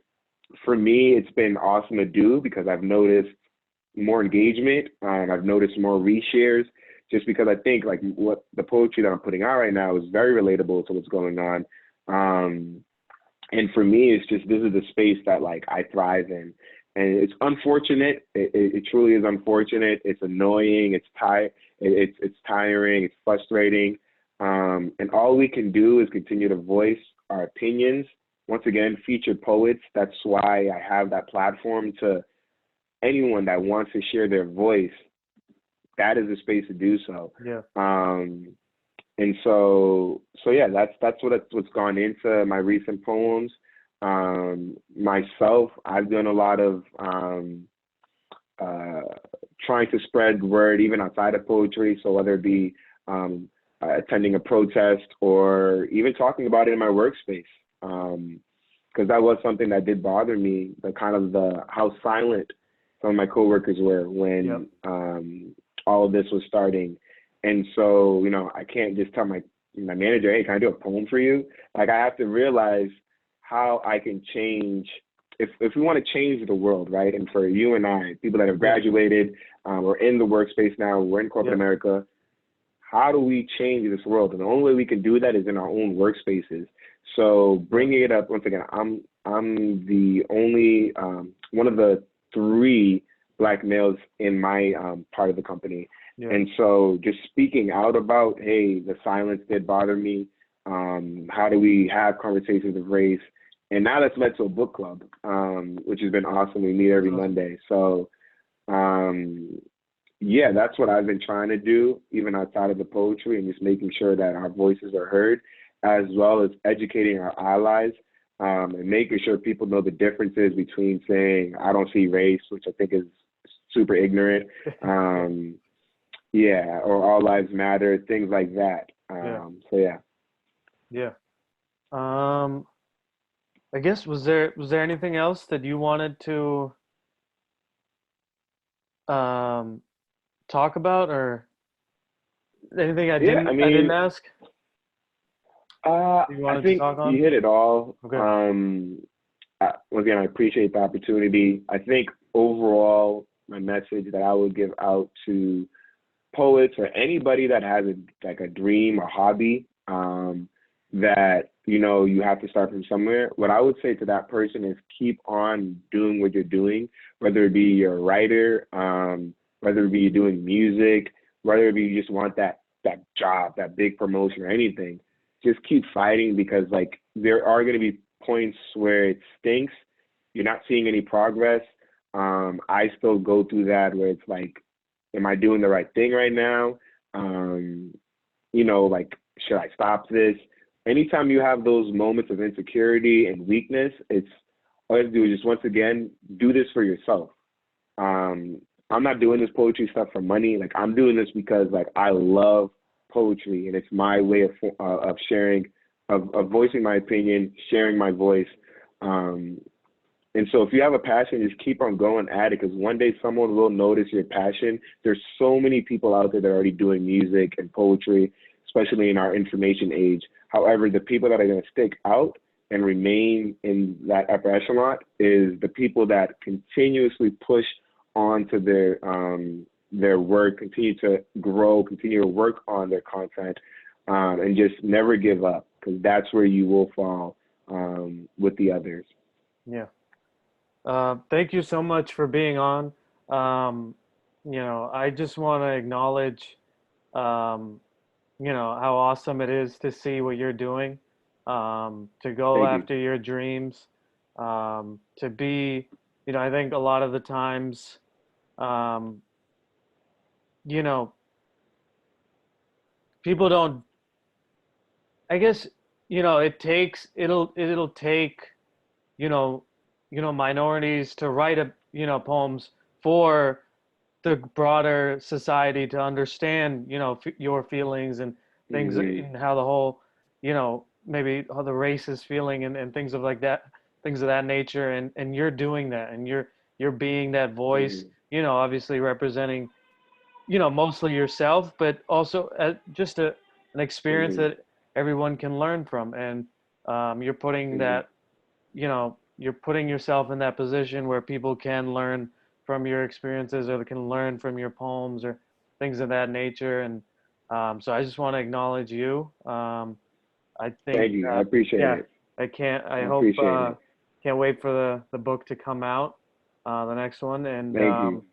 S1: for me, it's been awesome to do because I've noticed more engagement and I've noticed more reshares, just because I think like what the poetry that I'm putting out right now is very relatable to what's going on. And for me, it's just, this is the space that like I thrive in. And it's unfortunate. It truly is unfortunate. It's annoying. It's tiring. It's frustrating. And all we can do is continue to voice our opinions. Once again, feature poets. That's why I have that platform to anyone that wants to share their voice. That is the space to do so. And so yeah, that's what's gone into my recent poems. Myself, I've done a lot of trying to spread word even outside of poetry. So whether it be attending a protest or even talking about it in my workspace, because that was something that did bother me, how silent some of my coworkers were when all of this was starting. And so, I can't just tell my manager, hey, can I do a poem for you? Like I have to realize how I can change, if we want to change the world, right? And for you and I, people that have graduated, we're in the workspace now, we're in corporate America, how do we change this world? And the only way we can do that is in our own workspaces. So bringing it up, once again, I'm the only, one of the 3 Black males in my part of the company. And so just speaking out about, hey, the silence did bother me. How do we have conversations of race? And now that's led to a book club, which has been awesome. We meet every Monday. So, that's what I've been trying to do, even outside of the poetry, and just making sure that our voices are heard, as well as educating our allies, and making sure people know the differences between saying, I don't see race, which I think is super ignorant, or all lives matter, things like that.
S2: Um, I guess was there anything else that you wanted to um talk about, or anything I
S1: Yeah,
S2: didn't
S1: I
S2: I didn't
S1: mean,
S2: ask you
S1: I
S2: wanted to
S1: think
S2: talk on?
S1: you hit it all.
S2: Okay.
S1: Once again, I appreciate the opportunity. I think overall, my message that I would give out to poets or anybody that has a dream or hobby, that you have to start from somewhere. What I would say to that person is keep on doing what you're doing, whether it be you're a writer, whether it be you're doing music, whether it be you just want that job, that big promotion or anything. Just keep fighting, because like there are going to be points where it stinks. You're not seeing any progress. I still go through that where it's like, am I doing the right thing right now? Um, like, should I stop this? Anytime you have those moments of insecurity and weakness, it's all you have to do is just once again do this for yourself. Um, I'm not doing this poetry stuff for money. Like, I'm doing this because like I love poetry, and it's my way of sharing, of voicing my opinion, sharing my voice. Um, and so if you have a passion, just keep on going at it, because one day someone will notice your passion. There's so many people out there that are already doing music and poetry, especially in our information age. However, the people that are going to stick out and remain in that upper echelon is the people that continuously push on to their work, continue to grow, continue to work on their content, and just never give up, because that's where you will fall with the others.
S2: Yeah. Thank you so much for being on. Um, I just want to acknowledge, um, how awesome it is to see what you're doing, to go
S1: Thank you.
S2: after your dreams, to be, I think a lot of the times, um, you know, people don't, I guess, it'll take, you know, minorities to write poems for the broader society to understand, your feelings and things,
S1: Hmm.
S2: and how the whole, maybe how the race is feeling, and things of like that, things of that nature. And you're doing that, and you're being that voice,
S1: Hmm.
S2: obviously representing, mostly yourself, but also just an experience
S1: Hmm.
S2: that everyone can learn from. And you're putting
S1: Hmm.
S2: that, you're putting yourself in that position where people can learn from your experiences, or they can learn from your poems or things of that nature. And so I just want to acknowledge you. I think,
S1: Thank you. I appreciate
S2: yeah,
S1: it.
S2: I
S1: I
S2: hope,
S1: appreciate it.
S2: can't wait for the book to come out, the next one. And
S1: Thank you.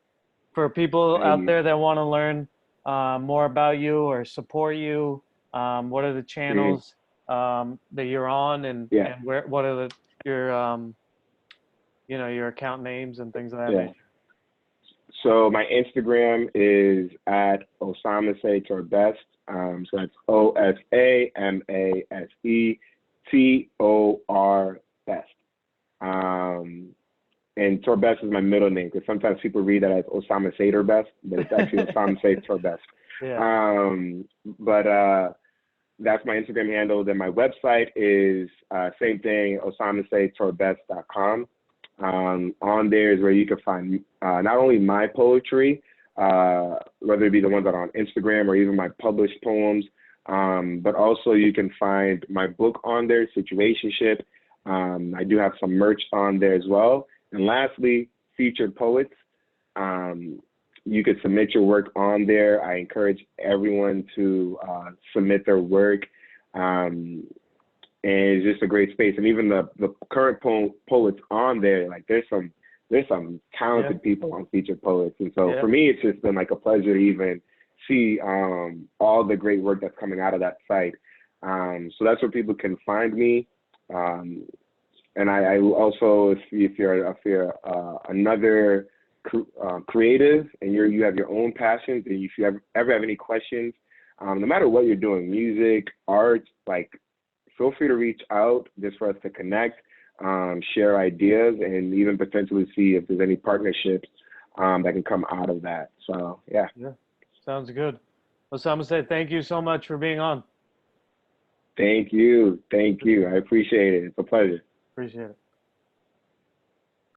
S2: for people
S1: Thank
S2: out
S1: you.
S2: there that want to learn more about you or support you, what are the
S1: Hmm.
S2: channels that you're on,
S1: Yeah.
S2: and what are your your account names and things of that
S1: Yeah.
S2: nature?
S1: So my Instagram is at Osamase Torbest. So that's OSAMASE Best. Um, and Torbest is my middle name, because sometimes people read that as Osama Seder Best, but it's actually Osama Seder Torbest.
S2: Yeah.
S1: But that's my Instagram handle. Then my website is same thing, OsamaseTorbest.com. On there is where you can find not only my poetry, whether it be the ones that are on Instagram or even my published poems, but also you can find my book on there, Situationship. I do have some merch on there as well. And lastly, featured poets. Um, you could submit your work on there. I encourage everyone to submit their work. Um, and it's just a great space. And even the current poets on there, like there's some
S2: Yeah.
S1: talented people on featured poets. And so
S2: Yeah.
S1: for me, it's just been like a pleasure to even see all the great work that's coming out of that site. So that's where people can find me. Um, and I also, if you're another creative, and you have your own passions, and if you ever have any questions, no matter what you're doing, music, art, like, feel free to reach out just for us to connect, share ideas, and even potentially see if there's any partnerships that can come out of that. So yeah.
S2: Yeah. Sounds good. Osama, say thank you so much for being on.
S1: Thank you. Thank you. I appreciate it. It's a pleasure.
S2: Appreciate it.